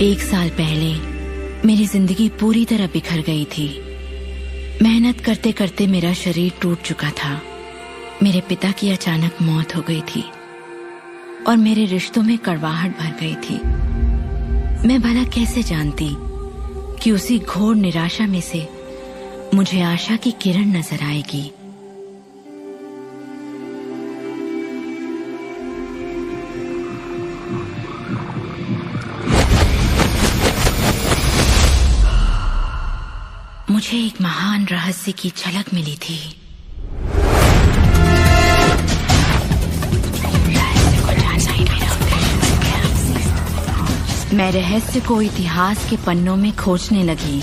1 साल पहले मेरी जिंदगी पूरी तरह बिखर गई थी। मेहनत करते करते मेरा शरीर टूट चुका था। मेरे पिता की अचानक मौत हो गई थी और मेरे रिश्तों में कड़वाहट भर गई थी। मैं भला कैसे जानती कि उसी घोर निराशा में से मुझे आशा की किरण नजर आएगी। मुझे एक महान रहस्य की झलक मिली थी। मैं रहस्य को इतिहास के पन्नों में खोजने लगी।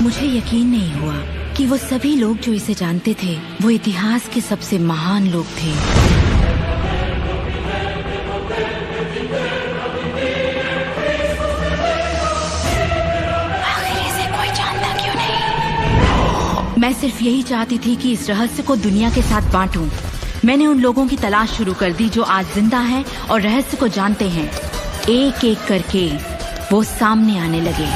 मुझे यकीन नहीं हुआ कि वो सभी लोग जो इसे जानते थे वो इतिहास के सबसे महान लोग थे। आखिर इसे कोई जानता क्यों नहीं? मैं सिर्फ यही चाहती थी कि इस रहस्य को दुनिया के साथ बांटूं। मैंने उन लोगों की तलाश शुरू कर दी जो आज जिंदा हैं और रहस्य को जानते हैं। एक एक करके वो सामने आने लगे।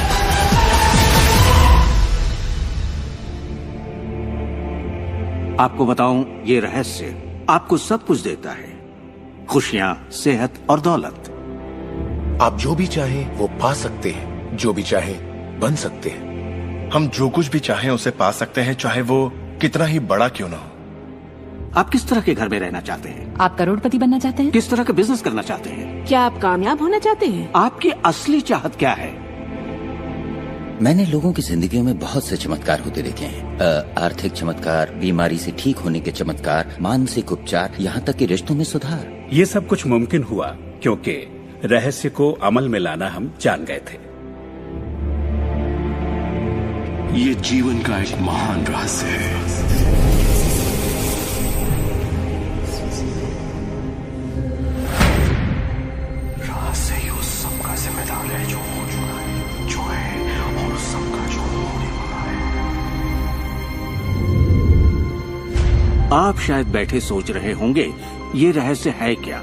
आपको बताऊं, ये रहस्य आपको सब कुछ देता है, खुशियां, सेहत और दौलत। आप जो भी चाहें वो पा सकते हैं, जो भी चाहें बन सकते हैं। हम जो कुछ भी चाहें उसे पा सकते हैं, चाहे वो कितना ही बड़ा क्यों ना हो। आप किस तरह के घर में रहना चाहते हैं? आप करोड़पति बनना चाहते हैं? किस तरह का बिजनेस करना चाहते हैं? क्या आप कामयाब होना चाहते हैं? आपकी असली चाहत क्या है? मैंने लोगों की जिंदगियों में बहुत से चमत्कार होते देखे हैं। आर्थिक चमत्कार, बीमारी से ठीक होने के चमत्कार, मानसिक उपचार, यहाँ तक कि रिश्तों में सुधार। ये सब कुछ मुमकिन हुआ क्योंकि रहस्य को अमल में लाना हम जान गए थे। ये जीवन का एक महान रहस्य है। रहस्य ही उस सबका जिम्मेदार है जो हो चुका है, जो है और उस सबका जो होने वाला है। आप शायद बैठे सोच रहे होंगे ये रहस्य है क्या।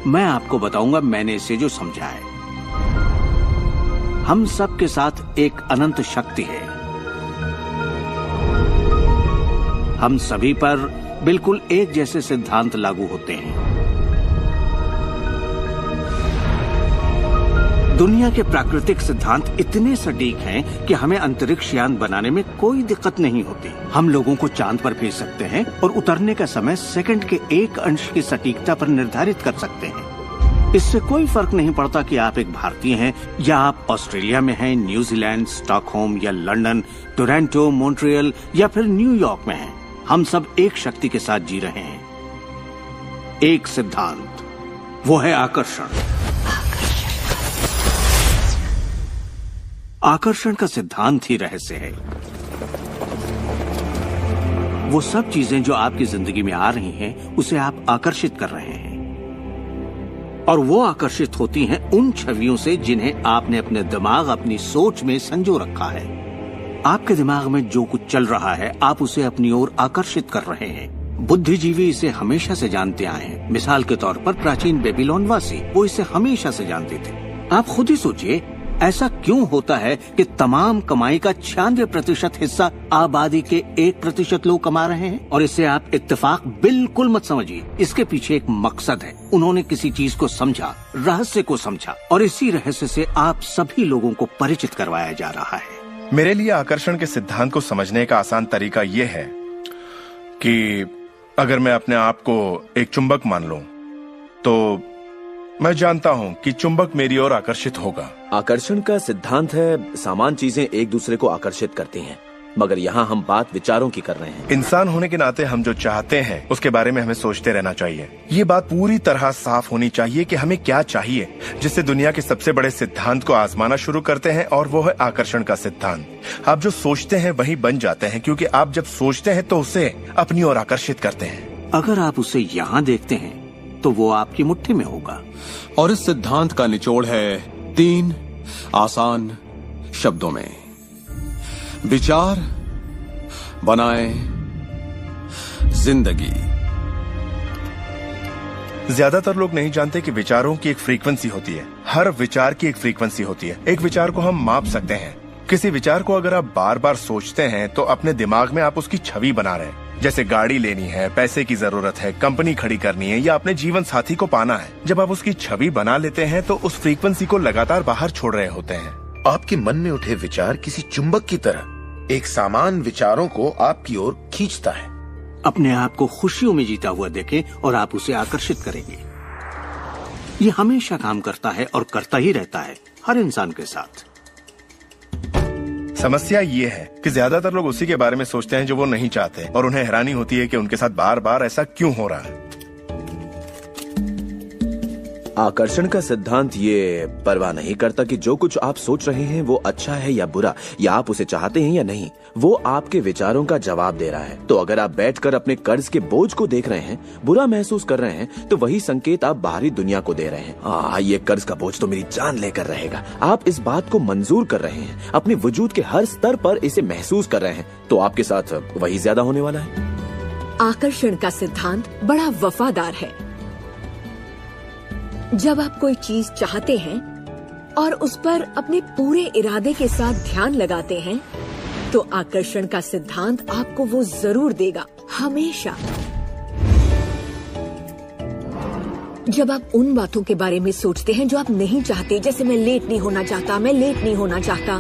मैं आपको बताऊंगा मैंने इसे जो समझा है। हम सब के साथ एक अनंत शक्ति है। हम सभी पर बिल्कुल एक जैसे सिद्धांत लागू होते हैं। दुनिया के प्राकृतिक सिद्धांत इतने सटीक हैं कि हमें अंतरिक्ष यान बनाने में कोई दिक्कत नहीं होती। हम लोगों को चांद पर भेज सकते हैं और उतरने का समय सेकंड के 1 अंश की सटीकता पर निर्धारित कर सकते हैं। इससे कोई फर्क नहीं पड़ता कि आप एक भारतीय हैं या आप ऑस्ट्रेलिया में हैं, न्यूजीलैंड, स्टॉकहोम या लंदन, टोरंटो, मॉन्ट्रियल या फिर न्यूयॉर्क में हैं। हम सब एक शक्ति के साथ जी रहे हैं, एक सिद्धांत, वो है आकर्षण। आकर्षण का सिद्धांत ही रहस्य है। वो सब चीजें जो आपकी जिंदगी में आ रही हैं, उसे आप आकर्षित कर रहे हैं और वो आकर्षित होती हैं उन छवियों से जिन्हें आपने अपने दिमाग, अपनी सोच में संजो रखा है। आपके दिमाग में जो कुछ चल रहा है, आप उसे अपनी ओर आकर्षित कर रहे हैं। बुद्धिजीवी इसे हमेशा से जानते आए हैं। मिसाल के तौर पर प्राचीन बेबीलोन वासी, वो इसे हमेशा से जानते थे। आप खुद ही सोचिए, ऐसा क्यों होता है कि तमाम कमाई का 96% हिस्सा आबादी के 1% लोग कमा रहे हैं? और इसे आप इत्तेफाक बिल्कुल मत समझिए। इसके पीछे एक मकसद है। उन्होंने किसी चीज को समझा, रहस्य को समझा, और इसी रहस्य से आप सभी लोगों को परिचित करवाया जा रहा है। मेरे लिए आकर्षण के सिद्धांत को समझने का आसान तरीका ये है कि अगर मैं अपने आप को एक चुंबक मान लूं, तो मैं जानता हूं कि चुंबक मेरी ओर आकर्षित होगा। आकर्षण का सिद्धांत है समान चीजें एक दूसरे को आकर्षित करती हैं, मगर यहाँ हम बात विचारों की कर रहे हैं। इंसान होने के नाते हम जो चाहते हैं उसके बारे में हमें सोचते रहना चाहिए। ये बात पूरी तरह साफ होनी चाहिए कि हमें क्या चाहिए, जिससे दुनिया के सबसे बड़े सिद्धांत को आजमाना शुरू करते हैं, और वो है आकर्षण का सिद्धांत। आप जो सोचते हैं वही बन जाते हैं, क्योंकि आप जब सोचते हैं तो उसे अपनी ओर आकर्षित करते हैं। अगर आप उसे यहाँ देखते हैं तो वो आपकी मुट्ठी में होगा। और इस सिद्धांत का निचोड़ है 3 आसान शब्दों में: विचार बनाए जिंदगी। ज्यादातर लोग नहीं जानते कि विचारों की एक फ्रीक्वेंसी होती है। हर विचार की एक फ्रीक्वेंसी होती है। एक विचार को हम माप सकते हैं। किसी विचार को अगर आप बार बार सोचते हैं तो अपने दिमाग में आप उसकी छवि बना रहे हैं। जैसे गाड़ी लेनी है, पैसे की जरूरत है, कंपनी खड़ी करनी है, या अपने जीवन साथी को पाना है। जब आप उसकी छवि बना लेते हैं तो उस फ्रीक्वेंसी को लगातार बाहर छोड़ रहे होते हैं। आपके मन में उठे विचार किसी चुंबक की तरह एक सामान विचारों को आपकी ओर खींचता है। अपने आप को खुशियों में जीता हुआ देखें और आप उसे आकर्षित करेंगे। ये हमेशा काम करता है और करता ही रहता है, हर इंसान के साथ। समस्या ये है कि ज्यादातर लोग उसी के बारे में सोचते हैं जो वो नहीं चाहते, और उन्हें हैरानी होती है कि उनके साथ बार बार ऐसा क्यों हो रहा है। आकर्षण का सिद्धांत ये परवाह नहीं करता कि जो कुछ आप सोच रहे हैं वो अच्छा है या बुरा, या आप उसे चाहते हैं या नहीं। वो आपके विचारों का जवाब दे रहा है। तो अगर आप बैठकर अपने कर्ज के बोझ को देख रहे हैं, बुरा महसूस कर रहे हैं, तो वही संकेत आप बाहरी दुनिया को दे रहे हैं। ये कर्ज का बोझ तो मेरी जान लेकर रहेगा। आप इस बात को मंजूर कर रहे हैं, अपने वजूद के हर स्तर पर इसे महसूस कर रहे हैं, तो आपके साथ वही ज्यादा होने वाला है। आकर्षण का सिद्धांत बड़ा वफादार है। जब आप कोई चीज चाहते हैं और उस पर अपने पूरे इरादे के साथ ध्यान लगाते हैं, तो आकर्षण का सिद्धांत आपको वो जरूर देगा, हमेशा। जब आप उन बातों के बारे में सोचते हैं जो आप नहीं चाहते, जैसे मैं लेट नहीं होना चाहता, मैं लेट नहीं होना चाहता,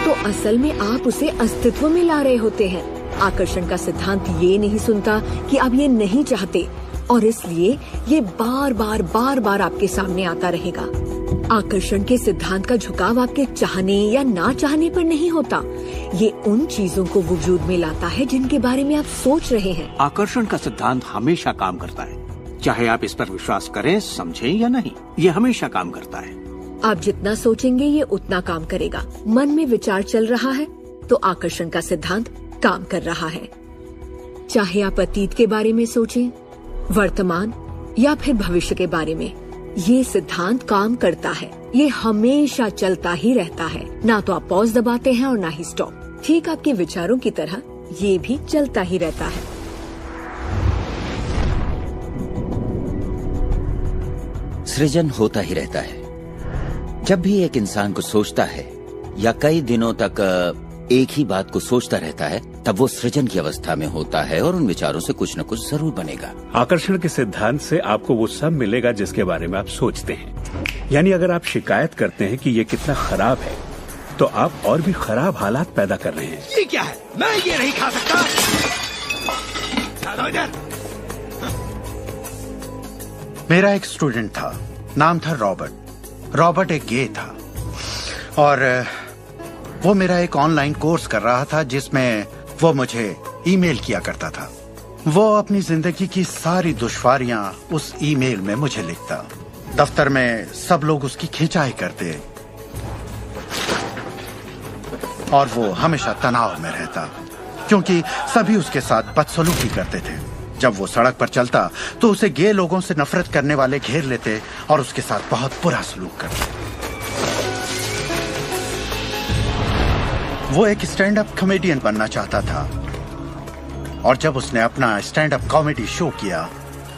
तो असल में आप उसे अस्तित्व में ला रहे होते हैं। आकर्षण का सिद्धांत ये नहीं सुनता कि आप ये नहीं चाहते, और इसलिए ये बार बार आपके सामने आता रहेगा। आकर्षण के सिद्धांत का झुकाव आपके चाहने या ना चाहने पर नहीं होता। ये उन चीजों को वजूद में लाता है जिनके बारे में आप सोच रहे हैं। आकर्षण का सिद्धांत हमेशा काम करता है, चाहे आप इस पर विश्वास करें, समझें या नहीं। ये हमेशा काम करता है। आप जितना सोचेंगे ये उतना काम करेगा। मन में विचार चल रहा है तो आकर्षण का सिद्धांत काम कर रहा है। चाहे आप अतीत के बारे में सोचें, वर्तमान या फिर भविष्य के बारे में, ये सिद्धांत काम करता है। ये हमेशा चलता ही रहता है। ना तो आप पॉज दबाते हैं और ना ही स्टॉप। ठीक आपके विचारों की तरह ये भी चलता ही रहता है। सृजन होता ही रहता है। जब भी एक इंसान को सोचता है या कई दिनों तक एक ही बात को सोचता रहता है, तब वो सृजन की अवस्था में होता है और उन विचारों से कुछ न कुछ जरूर बनेगा। आकर्षण के सिद्धांत से आपको वो सब मिलेगा जिसके बारे में आप सोचते हैं। यानी अगर आप शिकायत करते हैं कि ये कितना खराब है, तो आप और भी खराब हालात पैदा कर रहे हैं। ये क्या है? मैं ये नहीं खा सकता। मेरा एक स्टूडेंट था, नाम था रॉबर्ट। रॉबर्ट एक गे था और वो मेरा एक ऑनलाइन कोर्स कर रहा था जिसमें वो मुझे ईमेल किया करता था। वो अपनी जिंदगी की सारी दुश्वारियां उस ईमेल में मुझे लिखता। दफ्तर में सब लोग उसकी खिंचाई करते और वो हमेशा तनाव में रहता, क्योंकि सभी उसके साथ बदसलूकी करते थे। जब वो सड़क पर चलता तो उसे गे लोगों से नफरत करने वाले घेर लेते और उसके साथ बहुत बुरा सलूक करते। वो एक स्टैंड अप कॉमेडियन बनना चाहता था और जब उसने अपना स्टैंड अप कॉमेडी शो किया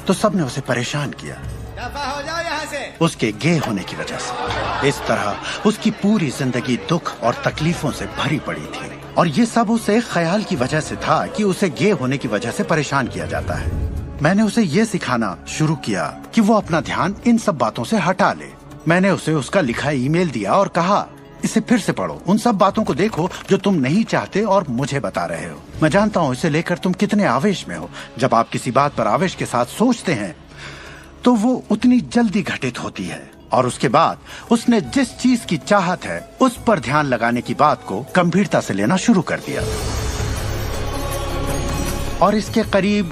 तो सबने उसे परेशान किया। दफा हो जाओ यहाँ से। उसके गे होने की वजह से। इस तरह उसकी पूरी जिंदगी दुख और तकलीफों से भरी पड़ी थी, और ये सब उसे ख्याल की वजह से था कि उसे गे होने की वजह से परेशान किया जाता है। मैंने उसे ये सिखाना शुरू किया कि वो अपना ध्यान इन सब बातों से हटा ले। मैंने उसे उसका लिखा ईमेल दिया और कहा, इसे फिर से पढ़ो, उन सब बातों को देखो जो तुम नहीं चाहते और मुझे बता रहे हो। मैं जानता हूँ इसे लेकर तुम कितने आवेश में हो। जब आप किसी बात पर आवेश के साथ सोचते हैं तो वो उतनी जल्दी घटित होती है। और उसके बाद उसने जिस चीज की चाहत है उस पर ध्यान लगाने की बात को गंभीरता से लेना शुरू कर दिया। और इसके करीब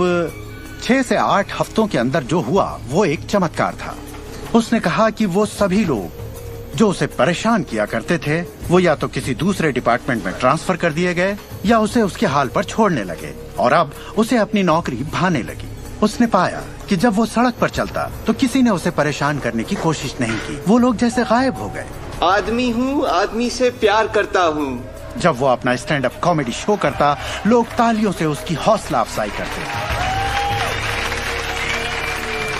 6 से 8 हफ्तों के अंदर जो हुआ वो एक चमत्कार था। उसने कहा कि वो सभी लोग जो उसे परेशान किया करते थे वो या तो किसी दूसरे डिपार्टमेंट में ट्रांसफर कर दिए गए या उसे उसके हाल पर छोड़ने लगे, और अब उसे अपनी नौकरी भाने लगी। उसने पाया कि जब वो सड़क पर चलता तो किसी ने उसे परेशान करने की कोशिश नहीं की। वो लोग जैसे गायब हो गए। आदमी हूँ, आदमी से प्यार करता हूँ। जब वो अपना स्टैंड अप कॉमेडी शो करता, लोग तालियों से उसकी हौसला अफजाई करते।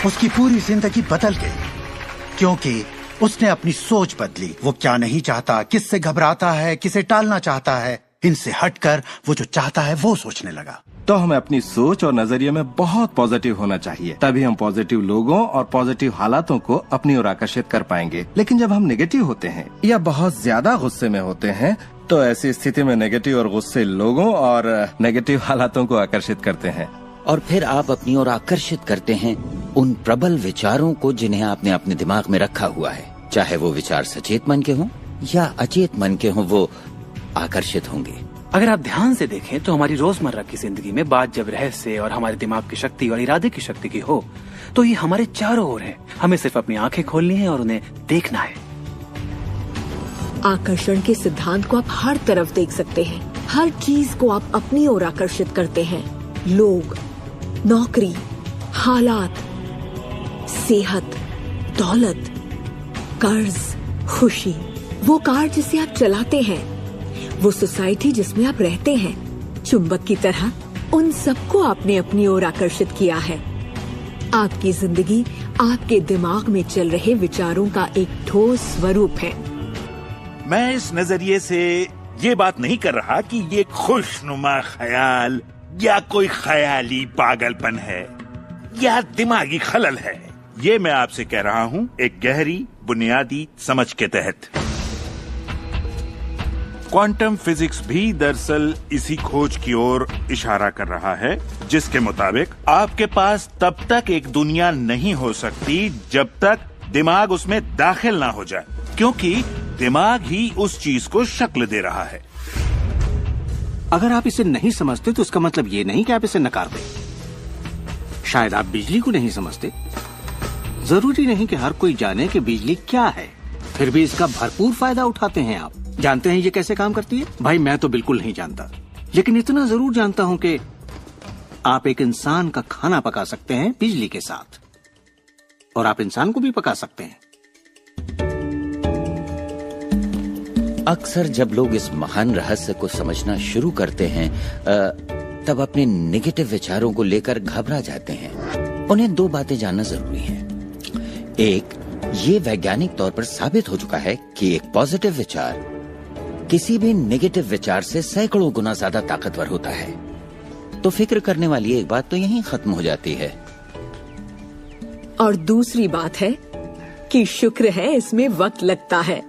उसकी पूरी जिंदगी बदल गई क्योंकि उसने अपनी सोच बदली। वो क्या नहीं चाहता, किससे घबराता है, किसे टालना चाहता है, इनसे हटकर वो जो चाहता है वो सोचने लगा। तो हमें अपनी सोच और नजरिए में बहुत पॉजिटिव होना चाहिए, तभी हम पॉजिटिव लोगों और पॉजिटिव हालातों को अपनी ओर आकर्षित कर पाएंगे। लेकिन जब हम नेगेटिव होते हैं या बहुत ज्यादा गुस्से में होते हैं तो ऐसी स्थिति में नेगेटिव और गुस्से लोगों और नेगेटिव हालातों को आकर्षित करते हैं, और फिर आप अपनी ओर आकर्षित करते हैं उन प्रबल विचारों को जिन्हें आपने अपने दिमाग में रखा हुआ है। चाहे वो विचार सचेत मन के हों या अचेत मन के हों, वो आकर्षित होंगे। अगर आप ध्यान से देखें तो हमारी रोजमर्रा की जिंदगी में बात जब रहस्य और हमारे दिमाग की शक्ति और इरादे की शक्ति की हो तो ये हमारे चारों ओर है। हमें सिर्फ अपनी आंखें खोलनी है और उन्हें देखना है। आकर्षण के सिद्धांत को आप हर तरफ देख सकते हैं। हर चीज को आप अपनी ओर आकर्षित करते हैं। लोग, नौकरी, हालात, सेहत, दौलत, कर्ज, खुशी, वो कार जिसे आप चलाते हैं, वो सोसाइटी जिसमें आप रहते हैं, चुंबक की तरह उन सबको आपने अपनी ओर आकर्षित किया है। आपकी जिंदगी आपके दिमाग में चल रहे विचारों का एक ठोस स्वरूप है। मैं इस नजरिए से ये बात नहीं कर रहा कि ये खुशनुमा ख्याल या कोई ख्याली पागलपन है या दिमागी खलल है। ये मैं आपसे कह रहा हूँ एक गहरी बुनियादी समझ के तहत। क्वांटम फिजिक्स भी दरअसल इसी खोज की ओर इशारा कर रहा है जिसके मुताबिक आपके पास तब तक एक दुनिया नहीं हो सकती जब तक दिमाग उसमें दाखिल ना हो जाए, क्योंकि दिमाग ही उस चीज को शक्ल दे रहा है। अगर आप इसे नहीं समझते तो इसका मतलब ये नहीं कि आप इसे नकार दें। शायद आप बिजली को नहीं समझते। जरूरी नहीं कि हर कोई जाने कि बिजली क्या है, फिर भी इसका भरपूर फायदा उठाते हैं आप। जानते हैं ये कैसे काम करती है? भाई मैं तो बिल्कुल नहीं जानता, लेकिन इतना जरूर जानता हूं कि आप एक इंसान का खाना पका सकते हैं बिजली के साथ, और आप इंसान को भी पका सकते हैं। अक्सर जब लोग इस महान रहस्य को समझना शुरू करते हैं तब अपने नेगेटिव विचारों को लेकर घबरा जाते हैं। उन्हें दो बातें जानना जरूरी है। एक, ये वैज्ञानिक तौर पर साबित हो चुका है कि एक पॉजिटिव विचार किसी भी नेगेटिव विचार से सैकड़ों गुना ज्यादा ताकतवर होता है। तो फिक्र करने वाली एक बात तो यहीं खत्म हो जाती है। और दूसरी बात है कि शुक्र है इसमें वक्त लगता है।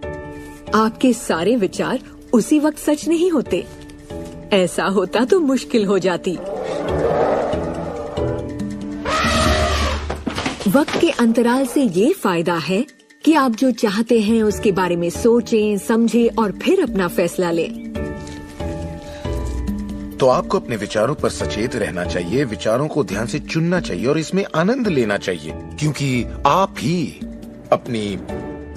आपके सारे विचार उसी वक्त सच नहीं होते। ऐसा होता तो मुश्किल हो जाती। वक्त के अंतराल से ये फायदा है कि आप जो चाहते हैं उसके बारे में सोचें, समझें और फिर अपना फैसला लें। तो आपको अपने विचारों पर सचेत रहना चाहिए, विचारों को ध्यान से चुनना चाहिए और इसमें आनंद लेना चाहिए, क्योंकि आप ही अपनी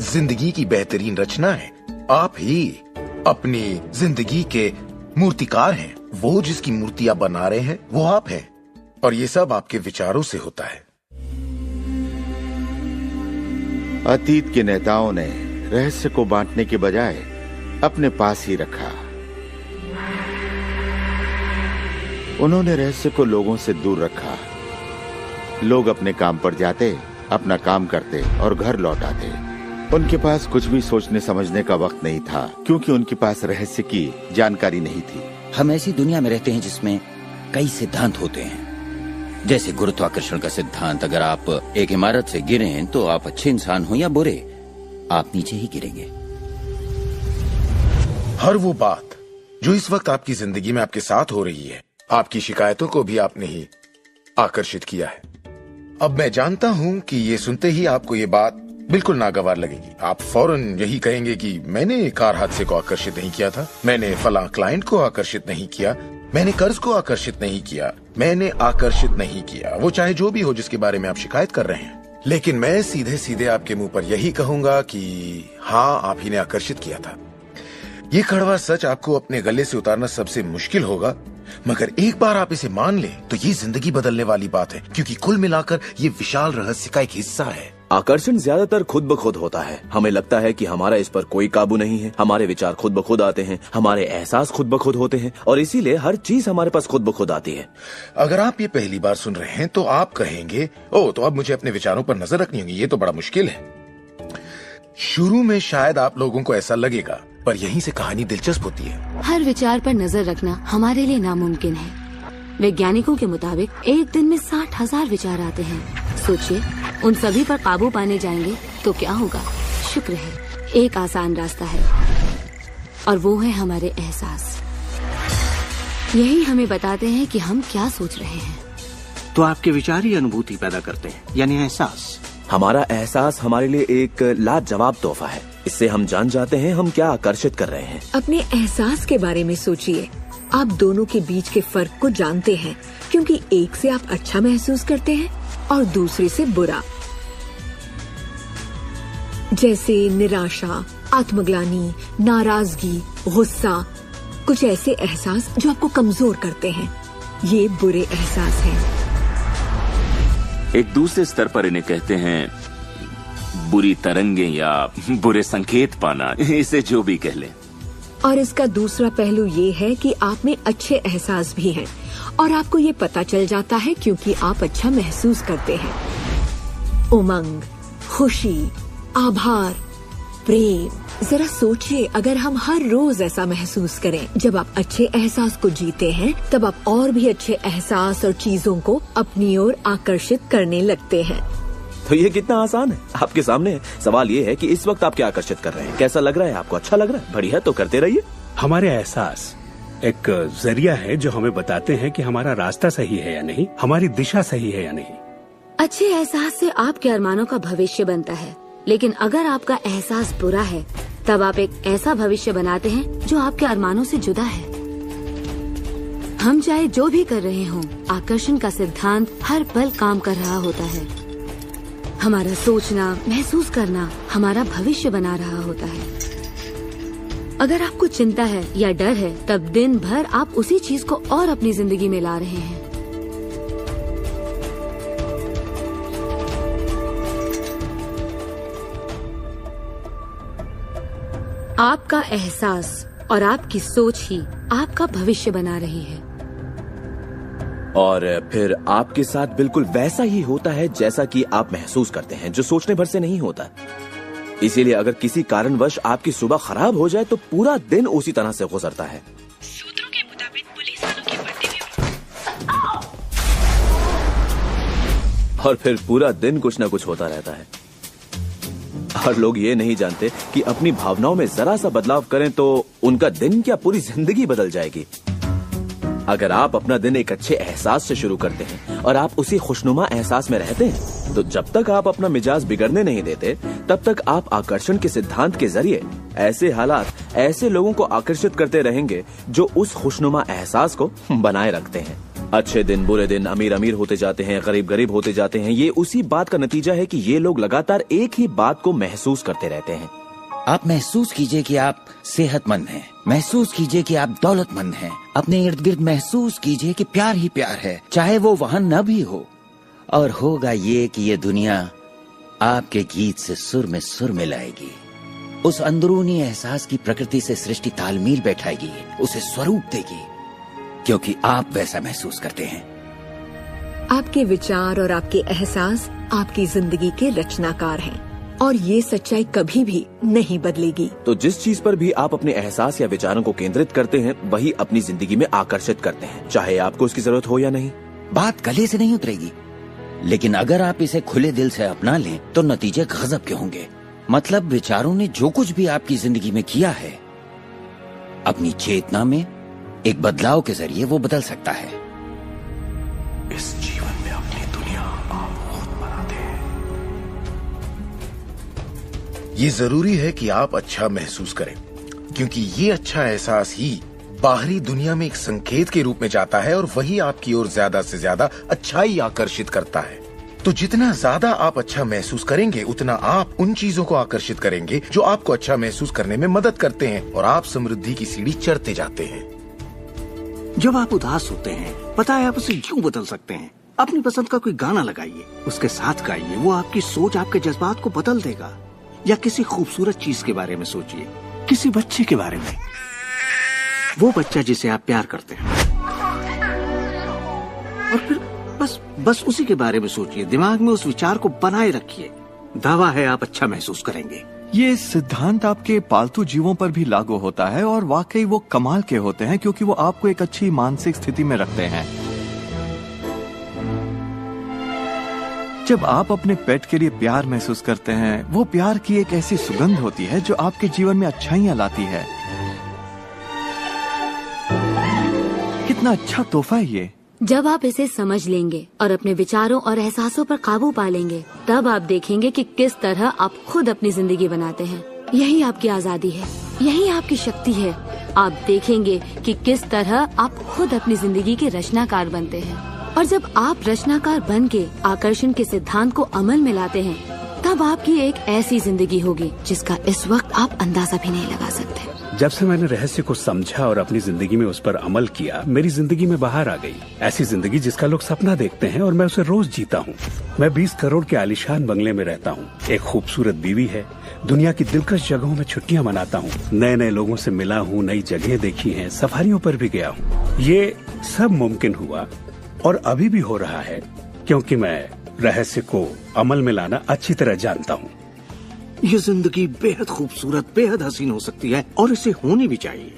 जिंदगी की बेहतरीन रचना है। आप ही अपनी जिंदगी के मूर्तिकार हैं। वो जिसकी मूर्तियां बना रहे हैं वो आप हैं, और ये सब आपके विचारों से होता है। अतीत के नेताओं ने रहस्य को बांटने के बजाय अपने पास ही रखा। उन्होंने रहस्य को लोगों से दूर रखा। लोग अपने काम पर जाते, अपना काम करते और घर लौट आते। उनके पास कुछ भी सोचने समझने का वक्त नहीं था, क्योंकि उनके पास रहस्य की जानकारी नहीं थी। हम ऐसी दुनिया में रहते हैं जिसमें कई सिद्धांत होते हैं, जैसे गुरुत्वाकर्षण का सिद्धांत। अगर आप एक इमारत से गिरें तो आप अच्छे इंसान हो या बुरे, आप नीचे ही गिरेंगे। हर वो बात जो इस वक्त आपकी जिंदगी में आपके साथ हो रही है, आपकी शिकायतों को भी आपने ही आकर्षित किया है। अब मैं जानता हूं कि ये सुनते ही आपको ये बात बिल्कुल नागवार लगेगी। आप फौरन यही कहेंगे कि मैंने कार हादसे को आकर्षित नहीं किया था, मैंने फलां क्लाइंट को आकर्षित नहीं किया, मैंने कर्ज को आकर्षित नहीं किया, मैंने आकर्षित नहीं किया, वो चाहे जो भी हो जिसके बारे में आप शिकायत कर रहे हैं। लेकिन मैं सीधे सीधे आपके मुंह पर यही कहूंगा कि हाँ, आप ही ने आकर्षित किया था। ये कड़वा सच आपको अपने गले से उतारना सबसे मुश्किल होगा, मगर एक बार आप इसे मान लें तो ये जिंदगी बदलने वाली बात है, क्योंकि कुल मिलाकर ये विशाल रहस्य का एक हिस्सा है। आकर्षण ज्यादातर खुद ब खुद होता है। हमें लगता है कि हमारा इस पर कोई काबू नहीं है, हमारे विचार खुद ब खुद आते हैं, हमारे एहसास खुद ब खुद होते हैं, और इसीलिए हर चीज हमारे पास खुद ब खुद आती है। अगर आप ये पहली बार सुन रहे हैं तो आप कहेंगे, ओह, तो अब मुझे अपने विचारों पर नजर रखनी होगी, ये तो बड़ा मुश्किल है। शुरू में शायद आप लोगों को ऐसा लगेगा, पर यहीं से कहानी दिलचस्प होती है। हर विचार पर नजर रखना हमारे लिए नामुमकिन है। वैज्ञानिकों के मुताबिक एक दिन में 60,000 विचार आते हैं। सोचिए, उन सभी पर काबू पाने जाएंगे तो क्या होगा। शुक्र है एक आसान रास्ता है, और वो है हमारे एहसास। यही हमें बताते हैं कि हम क्या सोच रहे हैं। तो आपके विचार ही अनुभूति पैदा करते हैं, यानी एहसास। हमारा एहसास हमारे लिए एक लाजवाब तोहफा है। इससे हम जान जाते हैं हम क्या आकर्षित कर रहे हैं। अपने एहसास के बारे में सोचिए। आप दोनों के बीच के फर्क को जानते हैं, क्योंकि एक से आप अच्छा महसूस करते हैं और दूसरे से बुरा। जैसे निराशा, आत्मग्लानि, नाराजगी, गुस्सा, कुछ ऐसे एहसास जो आपको कमजोर करते हैं, ये बुरे एहसास हैं। एक दूसरे स्तर पर इन्हें कहते हैं बुरी तरंगे या बुरे संकेत पाना, इसे जो भी कह लें। और इसका दूसरा पहलू ये है कि आप में अच्छे एहसास भी हैं, और आपको ये पता चल जाता है क्योंकि आप अच्छा महसूस करते हैं। उमंग, खुशी, आभार, प्रेम। जरा सोचिए, अगर हम हर रोज ऐसा महसूस करें। जब आप अच्छे एहसास को जीते हैं, तब आप और भी अच्छे एहसास और चीजों को अपनी ओर आकर्षित करने लगते हैं। तो ये कितना आसान है, आपके सामने है। सवाल ये है कि इस वक्त आप क्या आकर्षित कर रहे हैं, कैसा लग रहा है आपको, अच्छा लग रहा है, बढ़िया, तो करते रहिए। हमारे एहसास एक जरिया है जो हमें बताते हैं कि हमारा रास्ता सही है या नहीं, हमारी दिशा सही है या नहीं। अच्छे एहसास से आपके अरमानों का भविष्य बनता है, लेकिन अगर आपका एहसास बुरा है, तब आप एक ऐसा भविष्य बनाते हैं जो आपके अरमानों से जुदा है। हम चाहे जो भी कर रहे हों, आकर्षण का सिद्धांत हर पल काम कर रहा होता है। हमारा सोचना, महसूस करना हमारा भविष्य बना रहा होता है। अगर आपको चिंता है या डर है, तब दिन भर आप उसी चीज को और अपनी जिंदगी में ला रहे हैं। आपका एहसास और आपकी सोच ही आपका भविष्य बना रही है। और फिर आपके साथ बिल्कुल वैसा ही होता है जैसा कि आप महसूस करते हैं, जो सोचने भर से नहीं होता। इसीलिए अगर किसी कारणवश आपकी सुबह खराब हो जाए तो पूरा दिन उसी तरह से गुजरता है। सूत्रों के मुताबिक पुलिस वालों के वर्दी में और फिर पूरा दिन कुछ न कुछ होता रहता है। और लोग ये नहीं जानते कि अपनी भावनाओं में जरा सा बदलाव करें तो उनका दिन क्या पूरी जिंदगी बदल जाएगी। अगर आप अपना दिन एक अच्छे एहसास से शुरू करते हैं और आप उसी खुशनुमा एहसास में रहते हैं, तो जब तक आप अपना मिजाज बिगड़ने नहीं देते, तब तक आप आकर्षण के सिद्धांत के जरिए ऐसे हालात, ऐसे लोगों को आकर्षित करते रहेंगे जो उस खुशनुमा एहसास को बनाए रखते हैं। अच्छे दिन, बुरे दिन, अमीर अमीर होते जाते हैं, गरीब गरीब होते जाते हैं। ये उसी बात का नतीजा है कि ये लोग लगातार एक ही बात को महसूस करते रहते हैं। आप महसूस कीजिए कि आप सेहतमंद हैं, महसूस कीजिए कि आप दौलतमंद हैं, अपने इर्द गिर्द महसूस कीजिए कि प्यार ही प्यार है, चाहे वो वहाँ न भी हो। और होगा ये कि ये दुनिया आपके गीत से सुर में मिलाएगी। उस अंदरूनी एहसास की प्रकृति से सृष्टि तालमेल बैठाएगी, उसे स्वरूप देगी, क्योंकि आप वैसा महसूस करते हैं। आपके विचार और आपके एहसास आपकी जिंदगी के रचनाकार हैं। और ये सच्चाई कभी भी नहीं बदलेगी। तो जिस चीज पर भी आप अपने एहसास या विचारों को केंद्रित करते हैं, वही अपनी जिंदगी में आकर्षित करते हैं, चाहे आपको उसकी जरूरत हो या नहीं। बात गले से नहीं उतरेगी, लेकिन अगर आप इसे खुले दिल से अपना लें तो नतीजे गजब के होंगे। मतलब विचारों ने जो कुछ भी आपकी जिंदगी में किया है, अपनी चेतना में एक बदलाव के जरिए वो बदल सकता है। इस जीवन में अपनी दुनिया आप खुद बनाते हैं। ये जरूरी है कि आप अच्छा महसूस करें, क्योंकि ये अच्छा एहसास ही बाहरी दुनिया में एक संकेत के रूप में जाता है और वही आपकी ओर ज्यादा से ज्यादा अच्छाई आकर्षित करता है। तो जितना ज्यादा आप अच्छा महसूस करेंगे, उतना आप उन चीजों को आकर्षित करेंगे जो आपको अच्छा महसूस करने में मदद करते हैं, और आप समृद्धि की सीढ़ी चढ़ते जाते हैं। जब आप उदास होते हैं, पता है आप उसे क्यों बदल सकते हैं। अपनी पसंद का कोई गाना लगाइए, उसके साथ गाइए, वो आपकी सोच, आपके जज्बात को बदल देगा। या किसी खूबसूरत चीज के बारे में सोचिए, किसी बच्चे के बारे में, वो बच्चा जिसे आप प्यार करते हैं, और फिर बस उसी के बारे में सोचिए। दिमाग में उस विचार को बनाए रखिए। दावा है आप अच्छा महसूस करेंगे। ये सिद्धांत आपके पालतू जीवों पर भी लागू होता है, और वाकई वो कमाल के होते हैं, क्योंकि वो आपको एक अच्छी मानसिक स्थिति में रखते हैं। जब आप अपने पेट के लिए प्यार महसूस करते हैं, वो प्यार की एक ऐसी सुगंध होती है जो आपके जीवन में अच्छाइयां लाती है। कितना अच्छा तोहफा है ये। जब आप इसे समझ लेंगे और अपने विचारों और एहसासों पर काबू पा लेंगे, तब आप देखेंगे कि किस तरह आप खुद अपनी जिंदगी बनाते हैं। यही आपकी आजादी है, यही आपकी शक्ति है। आप देखेंगे कि किस तरह आप खुद अपनी जिंदगी के रचनाकार बनते हैं। और जब आप रचनाकार बन के आकर्षण के सिद्धांत को अमल में लाते हैं, तब आपकी एक ऐसी जिंदगी होगी जिसका इस वक्त आप अंदाजा भी नहीं लगा सकते। जब से मैंने रहस्य को समझा और अपनी जिंदगी में उस पर अमल किया, मेरी जिंदगी में बाहर आ गई ऐसी जिंदगी जिसका लोग सपना देखते हैं, और मैं उसे रोज जीता हूँ। मैं 20 करोड़ के आलीशान बंगले में रहता हूँ, एक खूबसूरत बीवी है, दुनिया की दिलकश जगहों में छुट्टियां मनाता हूँ, नए नए लोगों से मिला हूँ, नई जगह देखी हैं, सफारियों पर भी गया हूँ। ये सब मुमकिन हुआ और अभी भी हो रहा है क्योंकि मैं रहस्य को अमल में लाना अच्छी तरह जानता हूँ। ये जिंदगी बेहद खूबसूरत, बेहद हसीन हो सकती है, और इसे होनी भी चाहिए,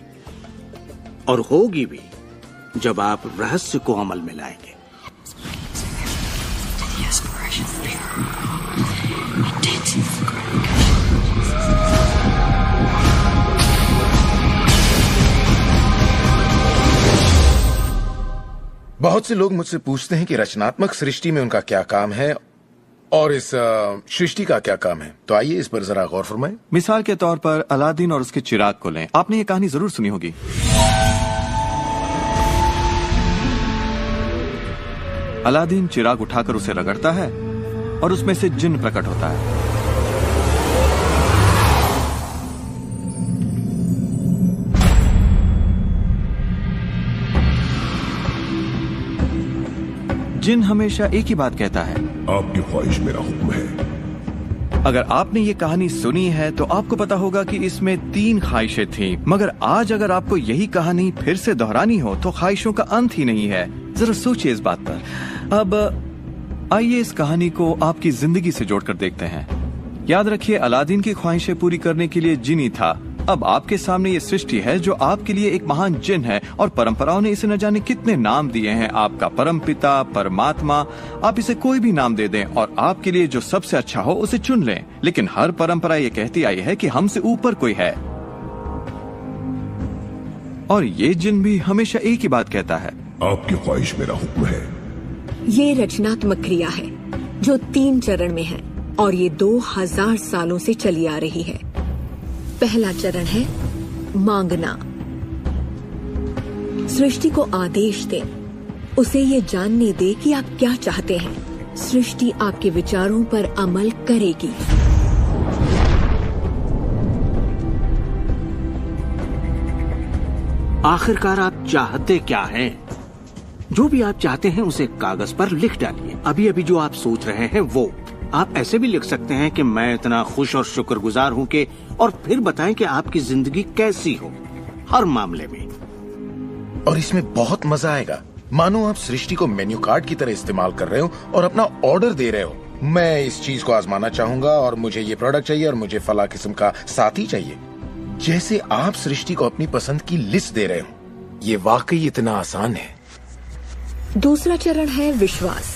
और होगी भी जब आप रहस्य को अमल में लाएंगे। बहुत से लोग मुझसे पूछते हैं कि रचनात्मक सृष्टि में उनका क्या काम है और इस सृष्टि का क्या काम है। तो आइए इस पर जरा गौर फरमाएं। मिसाल के तौर पर अलादीन और उसके चिराग को लें। आपने ये कहानी जरूर सुनी होगी। अलादीन चिराग उठाकर उसे रगड़ता है और उसमें से जिन्न प्रकट होता है। जिन हमेशा एक ही बात कहता है, आपकी ख्वाहिश मेरा हुक्म है। अगर आपने ये कहानी सुनी है तो आपको पता होगा कि इसमें 3 ख्वाहिशें थीं, मगर आज अगर आपको यही कहानी फिर से दोहरानी हो तो ख्वाहिशों का अंत ही नहीं है। जरा सोचिए इस बात पर। अब आइए इस कहानी को आपकी जिंदगी से जोड़कर देखते हैं। याद रखिए, अलादीन की ख्वाहिशें पूरी करने के लिए जिनी था। अब आपके सामने ये सृष्टि है जो आपके लिए एक महान जिन है, और परंपराओं ने इसे न जाने कितने नाम दिए हैं। आपका परमपिता, परमात्मा, आप इसे कोई भी नाम दे दें और आपके लिए जो सबसे अच्छा हो उसे चुन लें। लेकिन हर परंपरा ये कहती आई है कि हमसे ऊपर कोई है, और ये जिन भी हमेशा एक ही बात कहता है, आपकी ख्वाहिश मेरा हुक्म है। ये रचनात्मक क्रिया है जो 3 चरण में है, और ये 2000 सालों से चली आ रही है। पहला चरण है मांगना। सृष्टि को आदेश दें, उसे ये जानने दे कि आप क्या चाहते हैं। सृष्टि आपके विचारों पर अमल करेगी। आखिरकार आप चाहते क्या हैं? जो भी आप चाहते हैं उसे कागज पर लिख डालिए। अभी अभी जो आप सोच रहे हैं वो आप ऐसे भी लिख सकते हैं कि मैं इतना खुश और शुक्रगुजार हूं कि, और फिर बताएं कि आपकी जिंदगी कैसी हो हर मामले में। और इसमें बहुत मजा आएगा। मानो आप सृष्टि को मेन्यू कार्ड की तरह इस्तेमाल कर रहे हो और अपना ऑर्डर दे रहे हो। मैं इस चीज को आजमाना चाहूंगा और मुझे ये प्रोडक्ट चाहिए और मुझे फला किस्म का साथी चाहिए। जैसे आप सृष्टि को अपनी पसंद की लिस्ट दे रहे हो। ये वाकई इतना आसान है। दूसरा चरण है विश्वास।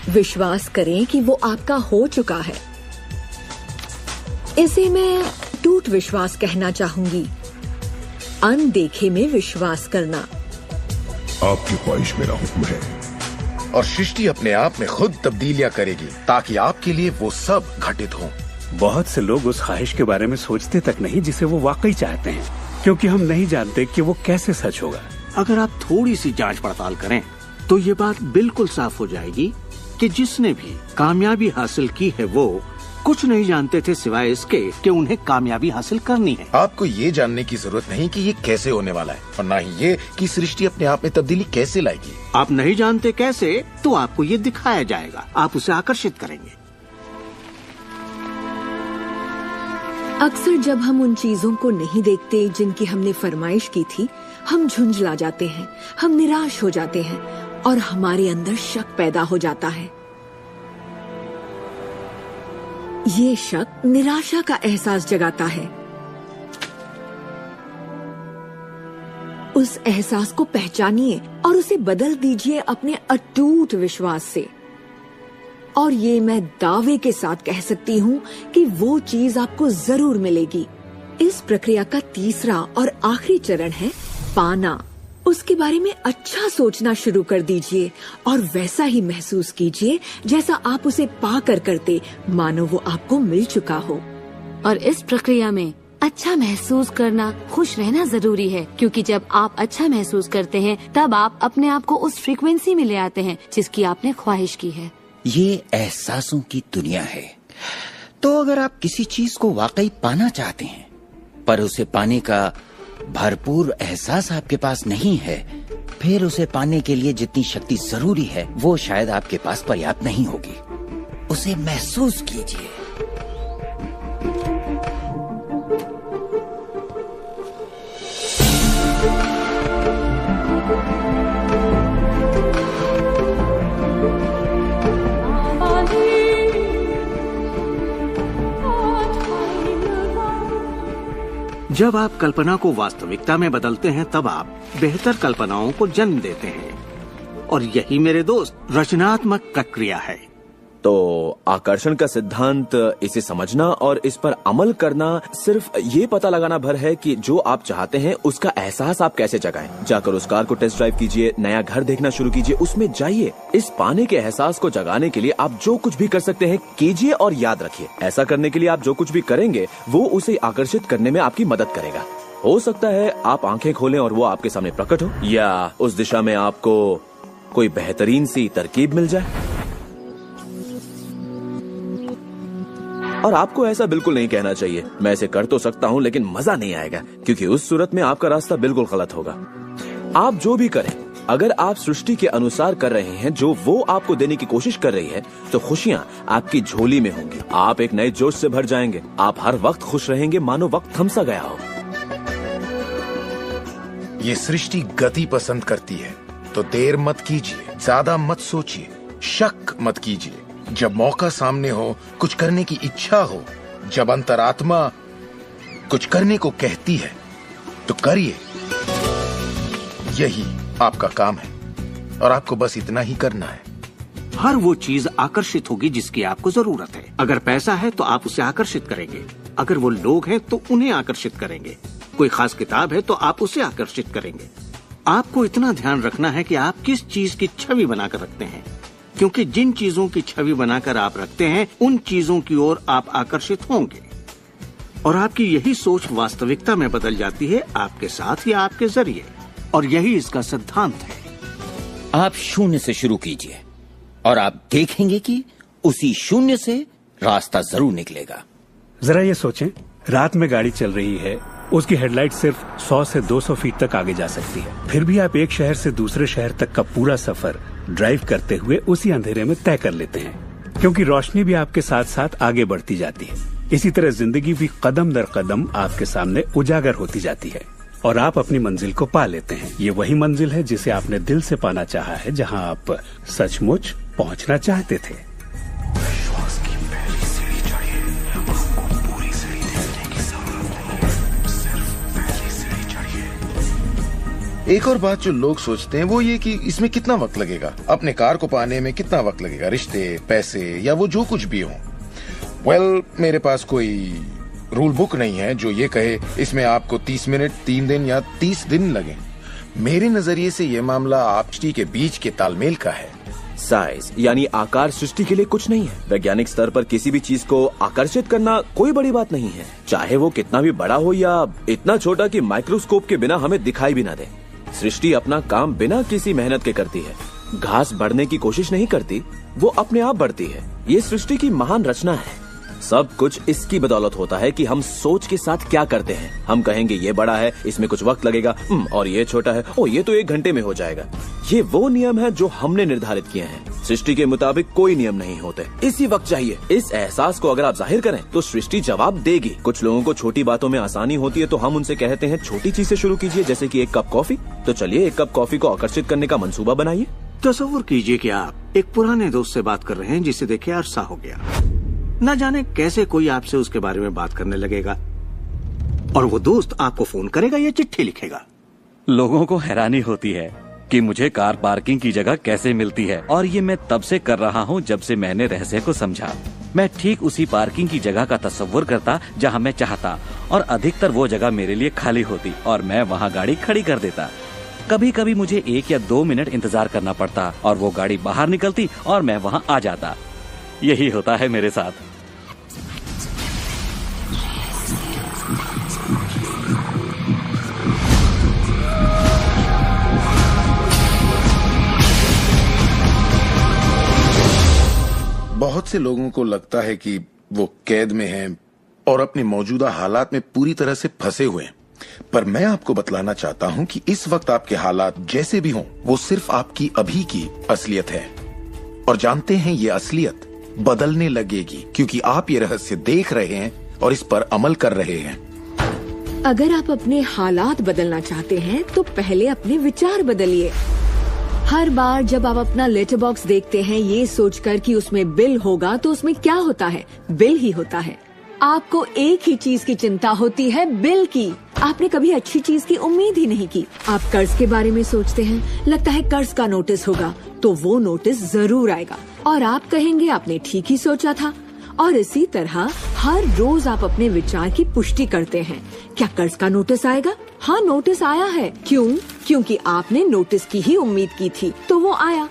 विश्वास करें कि वो आपका हो चुका है। इसे मैं टूट विश्वास कहना चाहूंगी। अनदेखे में विश्वास करना। आपकी ख्वाहिश मेरा हुक्म है। और सृष्टि अपने आप में खुद तब्दीलियां करेगी ताकि आपके लिए वो सब घटित हो। बहुत से लोग उस ख्वाहिश के बारे में सोचते तक नहीं जिसे वो वाकई चाहते हैं, क्योंकि हम नहीं जानते कि वो कैसे सच होगा। अगर आप थोड़ी सी जांच पड़ताल करें तो ये बात बिल्कुल साफ हो जाएगी कि जिसने भी कामयाबी हासिल की है वो कुछ नहीं जानते थे सिवाय इसके कि उन्हें कामयाबी हासिल करनी है। आपको ये जानने की जरूरत नहीं कि ये कैसे होने वाला है और न ही ये कि सृष्टि अपने आप में तब्दीली कैसे लाएगी। आप नहीं जानते कैसे, तो आपको ये दिखाया जाएगा। आप उसे आकर्षित करेंगे। अक्सर जब हम उन चीजों को नहीं देखते जिनकी हमने फरमाइश की थी, हम झुंझला जाते हैं, हम निराश हो जाते हैं और हमारे अंदर शक पैदा हो जाता है। ये शक निराशा का एहसास जगाता है। उस एहसास को पहचानिए और उसे बदल दीजिए अपने अटूट विश्वास से। और ये मैं दावे के साथ कह सकती हूँ कि वो चीज आपको जरूर मिलेगी। इस प्रक्रिया का तीसरा और आखिरी चरण है पाना। उसके बारे में अच्छा सोचना शुरू कर दीजिए और वैसा ही महसूस कीजिए जैसा आप उसे पाकर करते, मानो वो आपको मिल चुका हो। और इस प्रक्रिया में अच्छा महसूस करना, खुश रहना जरूरी है, क्योंकि जब आप अच्छा महसूस करते हैं तब आप अपने आप को उस फ्रीक्वेंसी में ले आते हैं जिसकी आपने ख्वाहिश की है। ये एहसासों की दुनिया है। तो अगर आप किसी चीज को वाकई पाना चाहते हैं पर उसे पाने का भरपूर एहसास आपके पास नहीं है, फिर उसे पाने के लिए जितनी शक्ति जरूरी है वो शायद आपके पास पर्याप्त नहीं होगी। उसे महसूस कीजिए। जब आप कल्पना को वास्तविकता में बदलते हैं तब आप बेहतर कल्पनाओं को जन्म देते हैं। और यही मेरे दोस्त रचनात्मक प्रक्रिया है। तो आकर्षण का सिद्धांत, इसे समझना और इस पर अमल करना सिर्फ ये पता लगाना भर है कि जो आप चाहते हैं उसका एहसास आप कैसे जगाएं। जाकर उस कार को टेस्ट ड्राइव कीजिए, नया घर देखना शुरू कीजिए, उसमें जाइए। इस पाने के एहसास को जगाने के लिए आप जो कुछ भी कर सकते हैं कीजिए और याद रखिए, ऐसा करने के लिए आप जो कुछ भी करेंगे वो उसे आकर्षित करने में आपकी मदद करेगा। हो सकता है आप आंखें खोलें और वो आपके सामने प्रकट हो, या उस दिशा में आपको कोई बेहतरीन सी तरकीब मिल जाए। और आपको ऐसा बिल्कुल नहीं कहना चाहिए, मैं इसे कर तो सकता हूँ लेकिन मजा नहीं आएगा, क्योंकि उस सूरत में आपका रास्ता बिल्कुल गलत होगा। आप जो भी करें, अगर आप सृष्टि के अनुसार कर रहे हैं जो वो आपको देने की कोशिश कर रही है, तो खुशियाँ आपकी झोली में होंगी। आप एक नए जोश से भर जाएंगे। आप हर वक्त खुश रहेंगे मानो वक्त थम सा गया हो। ये सृष्टि गति पसंद करती है, तो देर मत कीजिए, ज्यादा मत सोचिए, शक मत कीजिए। जब मौका सामने हो, कुछ करने की इच्छा हो, जब अंतरात्मा कुछ करने को कहती है तो करिए। यही आपका काम है और आपको बस इतना ही करना है। हर वो चीज आकर्षित होगी जिसकी आपको जरूरत है। अगर पैसा है तो आप उसे आकर्षित करेंगे, अगर वो लोग हैं तो उन्हें आकर्षित करेंगे, कोई खास किताब है तो आप उसे आकर्षित करेंगे। आपको इतना ध्यान रखना है कि आप किस चीज की छवि बनाकर रखते हैं, क्योंकि जिन चीजों की छवि बनाकर आप रखते हैं उन चीजों की ओर आप आकर्षित होंगे। और आपकी यही सोच वास्तविकता में बदल जाती है, आपके साथ या आपके जरिए। और यही इसका सिद्धांत है। आप शून्य से शुरू कीजिए और आप देखेंगे कि उसी शून्य से रास्ता जरूर निकलेगा। जरा ये सोचें, रात में गाड़ी चल रही है, उसकी हेडलाइट सिर्फ 100 से 200 फीट तक आगे जा सकती है, फिर भी आप एक शहर से दूसरे शहर तक का पूरा सफर ड्राइव करते हुए उसी अंधेरे में तय कर लेते हैं, क्योंकि रोशनी भी आपके साथ साथ आगे बढ़ती जाती है। इसी तरह जिंदगी भी कदम दर कदम आपके सामने उजागर होती जाती है और आप अपनी मंजिल को पा लेते हैं। ये वही मंजिल है जिसे आपने दिल से पाना चाहा है, जहां आप सचमुच पहुंचना चाहते थे। एक और बात जो लोग सोचते हैं वो ये कि इसमें कितना वक्त लगेगा, अपने कार को पाने में कितना वक्त लगेगा, रिश्ते, पैसे या वो जो कुछ भी हो। वेल, मेरे पास कोई रूल बुक नहीं है जो ये कहे इसमें आपको 30 मिनट, 3 दिन या 30 दिन लगे। मेरे नजरिए से ये मामला आप सृष्टि के बीच के तालमेल का है। साइज यानी आकार सृष्टि के लिए कुछ नहीं है। वैज्ञानिक स्तर पर किसी भी चीज को आकर्षित करना कोई बड़ी बात नहीं है, चाहे वो कितना भी बड़ा हो या इतना छोटा कि माइक्रोस्कोप के बिना हमें दिखाई भी ना दे। सृष्टि अपना काम बिना किसी मेहनत के करती है। घास बढ़ने की कोशिश नहीं करती, वो अपने आप बढ़ती है। ये सृष्टि की महान रचना है। सब कुछ इसकी बदौलत होता है कि हम सोच के साथ क्या करते हैं। हम कहेंगे ये बड़ा है, इसमें कुछ वक्त लगेगा, और ये छोटा है, ओ ये तो 1 घंटे में हो जाएगा। ये वो नियम है जो हमने निर्धारित किए हैं। सृष्टि के मुताबिक कोई नियम नहीं होते, इसी वक्त चाहिए। इस एहसास को अगर आप जाहिर करें तो सृष्टि जवाब देगी। कुछ लोगों को छोटी बातों में आसानी होती है तो हम उनसे कहते हैं छोटी चीज से शुरू कीजिए, जैसे कि 1 कप कॉफी। तो चलिए 1 कप कॉफी को आकर्षित करने का मंसूबा बनाइए। तस्वीर कीजिए कि आप एक पुराने दोस्त से बात कर रहे हैं जिसे देखे अरसा हो गया। न जाने कैसे कोई आपसे उसके बारे में बात करने लगेगा और वो दोस्त आपको फोन करेगा या चिट्ठी लिखेगा। लोगों को हैरानी होती है कि मुझे कार पार्किंग की जगह कैसे मिलती है, और ये मैं तब से कर रहा हूँ जब से मैंने रहस्य को समझा। मैं ठीक उसी पार्किंग की जगह का तस्वुर करता जहाँ मैं चाहता, और अधिकतर वो जगह मेरे लिए खाली होती और मैं वहाँ गाड़ी खड़ी कर देता। कभी कभी मुझे 1 या 2 मिनट इंतजार करना पड़ता और वो गाड़ी बाहर निकलती और मैं वहाँ आ जाता। यही होता है मेरे साथ। बहुत से लोगों को लगता है कि वो कैद में हैं और अपने मौजूदा हालात में पूरी तरह से फंसे हुए हैं, पर मैं आपको बतलाना चाहता हूं कि इस वक्त आपके हालात जैसे भी हों, वो सिर्फ आपकी अभी की असलियत है। और जानते हैं ये असलियत बदलने लगेगी क्योंकि आप ये रहस्य देख रहे हैं और इस पर अमल कर रहे हैं। अगर आप अपने हालात बदलना चाहते हैं तो पहले अपने विचार बदलिए। हर बार जब आप अपना लेटर बॉक्स देखते हैं ये सोचकर कि उसमें बिल होगा, तो उसमें क्या होता है? बिल ही होता है। आपको एक ही चीज की चिंता होती है, बिल की। आपने कभी अच्छी चीज की उम्मीद ही नहीं की। आप कर्ज के बारे में सोचते हैं, लगता है कर्ज का नोटिस होगा, तो वो नोटिस जरूर आएगा और आप कहेंगे आपने ठीक ही सोचा था। और इसी तरह हर रोज आप अपने विचार की पुष्टि करते हैं। क्या कर्ज का नोटिस आएगा? हाँ, नोटिस आया है। क्यों? क्योंकि आपने नोटिस की ही उम्मीद की थी, तो वो आया।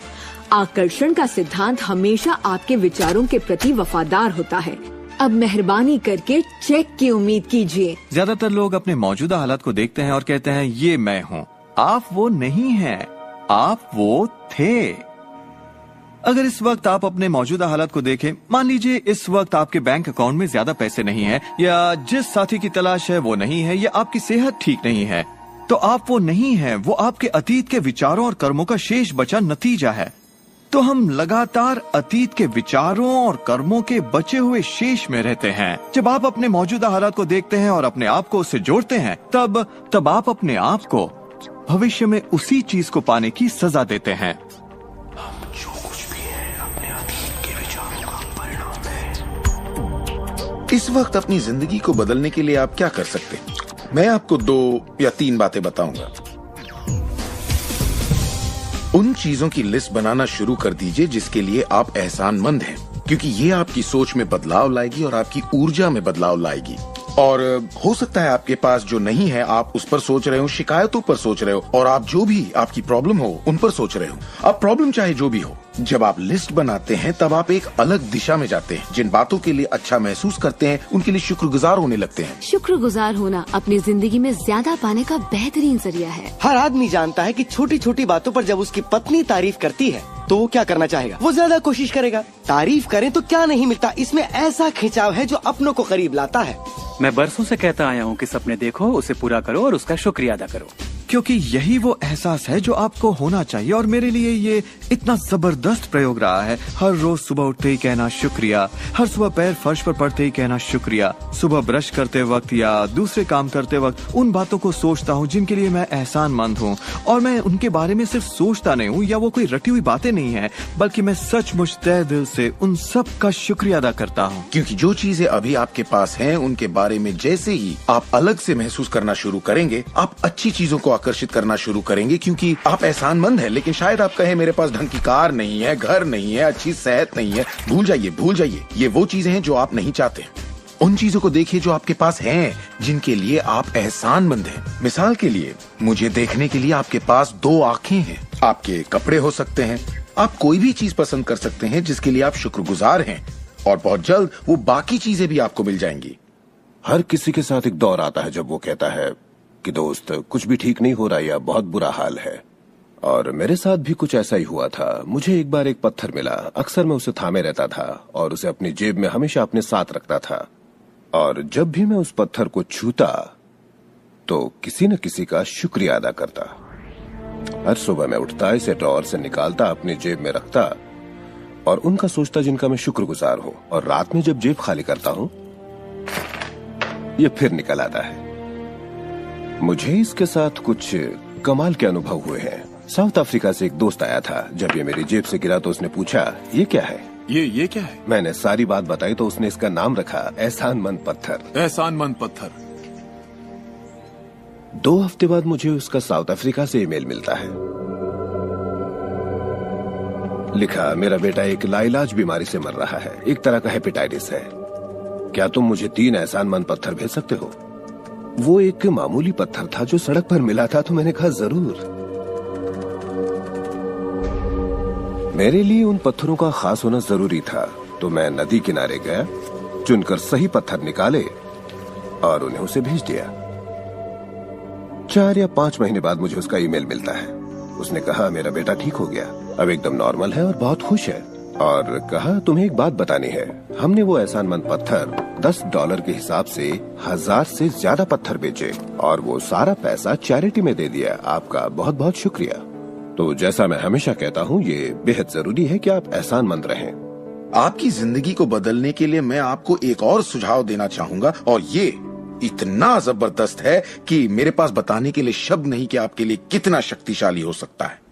आकर्षण का सिद्धांत हमेशा आपके विचारों के प्रति वफादार होता है। अब मेहरबानी करके चेक की उम्मीद कीजिए। ज्यादातर लोग अपने मौजूदा हालात को देखते हैं और कहते हैं ये मैं हूँ। आप वो नहीं हैं, आप वो थे। अगर इस वक्त आप अपने मौजूदा हालात को देखें, मान लीजिए इस वक्त आपके बैंक अकाउंट में ज्यादा पैसे नहीं है, या जिस साथी की तलाश है वो नहीं है, या आपकी सेहत ठीक नहीं है, तो आप वो नहीं है, वो आपके अतीत के विचारों और कर्मों का शेष बचा नतीजा है। तो हम लगातार अतीत के विचारों और कर्मों के बचे हुए शेष में रहते हैं। जब आप अपने मौजूदा हालात को देखते हैं और अपने आप को उससे जोड़ते हैं, तब आप अपने आप को भविष्य में उसी चीज को पाने की सजा देते हैं। इस वक्त अपनी जिंदगी को बदलने के लिए आप क्या कर सकते हैं? मैं आपको 2 या 3 बातें बताऊंगा। उन चीजों की लिस्ट बनाना शुरू कर दीजिए जिसके लिए आप एहसानमंद हैं, क्योंकि ये आपकी सोच में बदलाव लाएगी और आपकी ऊर्जा में बदलाव लाएगी। और हो सकता है आपके पास जो नहीं है आप उस पर सोच रहे हो, शिकायतों पर सोच रहे हो, और आप जो भी आपकी प्रॉब्लम हो उन पर सोच रहे हो। अब प्रॉब्लम चाहे जो भी हो, जब आप लिस्ट बनाते हैं तब आप एक अलग दिशा में जाते हैं। जिन बातों के लिए अच्छा महसूस करते हैं उनके लिए शुक्रगुजार होने लगते हैं। शुक्रगुजार होना अपनी जिंदगी में ज्यादा पाने का बेहतरीन जरिया है। हर आदमी जानता है कि छोटी छोटी बातों पर जब उसकी पत्नी तारीफ करती है तो वो क्या करना चाहेगा? वो ज्यादा कोशिश करेगा। तारीफ करें तो क्या नहीं मिलता, इसमें ऐसा खिंचाव है जो अपनों को करीब लाता है। मैं बरसों से कहता आया हूँ कि सपने देखो, उसे पूरा करो और उसका शुक्रिया अदा करो, क्योंकि यही वो एहसास है जो आपको होना चाहिए। और मेरे लिए ये इतना जबरदस्त प्रयोग रहा है। हर रोज सुबह उठते ही कहना शुक्रिया, हर सुबह पैर फर्श पर पड़ते ही कहना शुक्रिया, सुबह ब्रश करते वक्त या दूसरे काम करते वक्त उन बातों को सोचता हूँ जिनके लिए मैं एहसानमंद हूँ, और मैं उनके बारे में सिर्फ सोचता नहीं हूँ या वो कोई रटी हुई बातें नहीं है, बल्कि मैं सचमुच तहे दिल से उन सब का शुक्रिया अदा करता हूँ। क्योंकि जो चीजें अभी आपके पास हैं उनके बारे में जैसे ही आप अलग से महसूस करना शुरू करेंगे, आप अच्छी चीजों को आकर्षित करना शुरू करेंगे क्योंकि आप एहसानमंद हैं। लेकिन शायद आप कहें मेरे पास ढंग की कार नहीं है, घर नहीं है, अच्छी सेहत नहीं है। भूल जाइए, ये वो चीजें हैं जो आप नहीं चाहते। उन चीजों को देखिए जो आपके पास हैं, जिनके लिए आप एहसानमंद हैं। मिसाल के लिए, मुझे देखने के लिए आपके पास 2 आंखें हैं। आपके कपड़े हो सकते हैं, आप कोई भी चीज पसंद कर सकते हैं जिसके लिए आप शुक्रगुजार हैं, और बहुत जल्द वो बाकी चीजें भी आपको मिल जाएंगी। हर किसी के साथ एक दौर आता है जब वो कहता है कि दोस्त कुछ भी ठीक नहीं हो रहा या बहुत बुरा हाल है। और मेरे साथ भी कुछ ऐसा ही हुआ था। मुझे एक बार एक पत्थर मिला। अक्सर मैं उसे थामे रहता था और उसे अपनी जेब में हमेशा अपने साथ रखता था। और जब भी मैं उस पत्थर को छूता तो किसी न किसी का शुक्रिया अदा करता। हर सुबह मैं उठता, इसे ड्रॉअर से निकालता, अपनी जेब में रखता और उनका सोचता जिनका मैं शुक्रगुजार हूं। और रात में जब जेब खाली करता हूं, ये फिर निकल आता है। मुझे इसके साथ कुछ कमाल के अनुभव हुए हैं। साउथ अफ्रीका से एक दोस्त आया था। जब ये मेरी जेब से गिरा तो उसने पूछा, ये क्या है? ये क्या है? मैंने सारी बात बताई तो उसने इसका नाम रखा एहसानमंद पत्थर। एहसानमंद पत्थर। 2 हफ्ते बाद मुझे उसका साउथ अफ्रीका से ईमेल मिलता है। लिखा, मेरा बेटा एक लाइलाज बीमारी से मर रहा है, एक तरह का हेपेटाइटिस है। क्या तुम मुझे 3 एहसानमंद पत्थर भेज सकते हो? वो एक मामूली पत्थर था जो सड़क पर मिला था, तो मैंने कहा जरूर। मेरे लिए उन पत्थरों का खास होना जरूरी था, तो मैं नदी किनारे गया, चुनकर सही पत्थर निकाले और उन्हें उसे भेज दिया। 4 या 5 महीने बाद मुझे उसका ईमेल मिलता है। उसने कहा मेरा बेटा ठीक हो गया, अब एकदम नॉर्मल है और बहुत खुश है। और कहा तुम्हें एक बात बतानी है, हमने वो एहसानमंद पत्थर $10 के हिसाब से 1000 से ज्यादा पत्थर बेचे और वो सारा पैसा चैरिटी में दे दिया। आपका बहुत बहुत शुक्रिया। तो जैसा मैं हमेशा कहता हूँ, ये बेहद जरूरी है कि आप एहसानमंद रहें। आपकी जिंदगी को बदलने के लिए मैं आपको एक और सुझाव देना चाहूंगा, और ये इतना जबरदस्त है कि मेरे पास बताने के लिए शब्द नहीं कि आपके लिए कितना शक्तिशाली हो सकता है।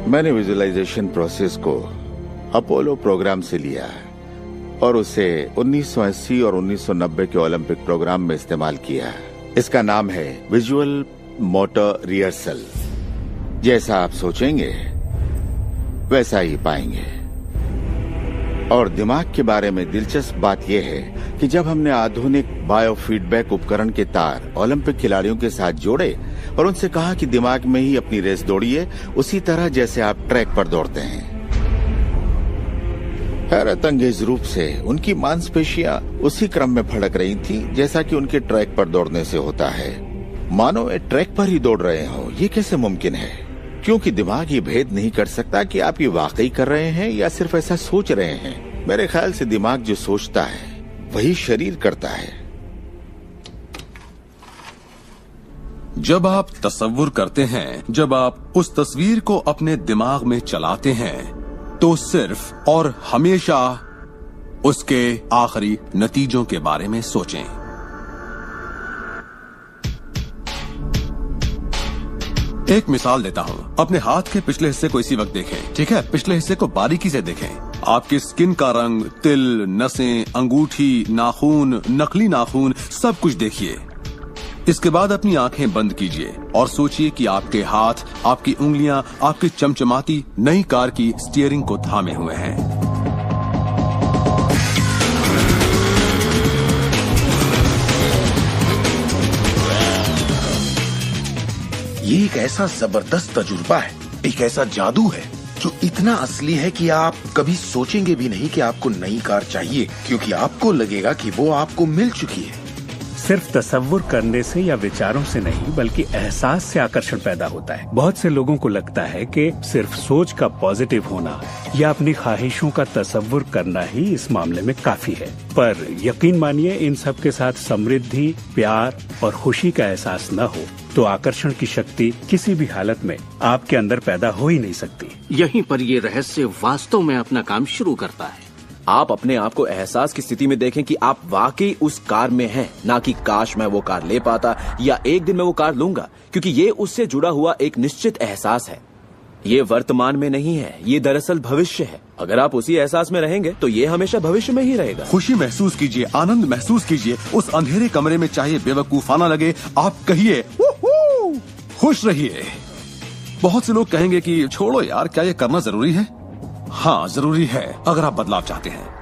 मैंने विजुअलाइजेशन प्रोसेस को अपोलो प्रोग्राम से लिया है और उसे 1980 और 1990 के ओलंपिक प्रोग्राम में इस्तेमाल किया है। इसका नाम है विजुअल मोटर रिहर्सल। जैसा आप सोचेंगे वैसा ही पाएंगे। और दिमाग के बारे में दिलचस्प बात यह है कि जब हमने आधुनिक बायोफीडबैक उपकरण के तार ओलंपिक खिलाड़ियों के साथ जोड़े और उनसे कहा कि दिमाग में ही अपनी रेस दौड़िए, उसी तरह जैसे आप ट्रैक पर दौड़ते हैं। हैरत अंगेज रूप से उनकी मांसपेशियां उसी क्रम में फड़क रही थी जैसा कि उनके ट्रैक पर दौड़ने से होता है, मानो वे ट्रैक पर ही दौड़ रहे हो। ये कैसे मुमकिन है? क्योंकि दिमाग ये भेद नहीं कर सकता कि आप ये वाकई कर रहे हैं या सिर्फ ऐसा सोच रहे हैं। मेरे ख्याल से दिमाग जो सोचता है वही शरीर करता है। जब आप तसव्वुर करते हैं, जब आप उस तस्वीर को अपने दिमाग में चलाते हैं, तो सिर्फ और हमेशा उसके आखिरी नतीजों के बारे में सोचें। एक मिसाल देता हूं। अपने हाथ के पिछले हिस्से को इसी वक्त देखें, ठीक है? पिछले हिस्से को बारीकी से देखें। आपकी स्किन का रंग, तिल, नसें, अंगूठी, नाखून, नकली नाखून, सब कुछ देखिए। इसके बाद अपनी आंखें बंद कीजिए और सोचिए कि आपके हाथ, आपकी उंगलियां, आपकी चमचमाती नई कार की स्टीयरिंग को थामे हुए हैं। ये एक ऐसा जबरदस्त तजुर्बा है, एक ऐसा जादू है जो इतना असली है कि आप कभी सोचेंगे भी नहीं कि आपको नई कार चाहिए, क्योंकि आपको लगेगा कि वो आपको मिल चुकी है। सिर्फ तसव्वुर करने से या विचारों से नहीं, बल्कि एहसास से आकर्षण पैदा होता है। बहुत से लोगों को लगता है कि सिर्फ सोच का पॉजिटिव होना या अपनी ख्वाहिशों का तसव्वुर करना ही इस मामले में काफी है, पर यकीन मानिए इन सब के साथ समृद्धि, प्यार और खुशी का एहसास न हो तो आकर्षण की शक्ति किसी भी हालत में आपके अंदर पैदा हो ही नहीं सकती। यहीं पर ये रहस्य वास्तव में अपना काम शुरू करता है। आप अपने आप को एहसास की स्थिति में देखें कि आप वाकई उस कार में हैं, ना कि काश मैं वो कार ले पाता या एक दिन मैं वो कार लूंगा, क्योंकि ये उससे जुड़ा हुआ एक निश्चित एहसास है। ये वर्तमान में नहीं है, ये दरअसल भविष्य है। अगर आप उसी एहसास में रहेंगे तो ये हमेशा भविष्य में ही रहेगा। खुशी महसूस कीजिए, आनंद महसूस कीजिए। उस अंधेरे कमरे में चाहे बेवकूफाना लगे, आप कहिए खुश रहिए। बहुत से लोग कहेंगे कि छोड़ो यार, क्या ये करना जरूरी है? हाँ, जरूरी है अगर आप बदलाव चाहते हैं।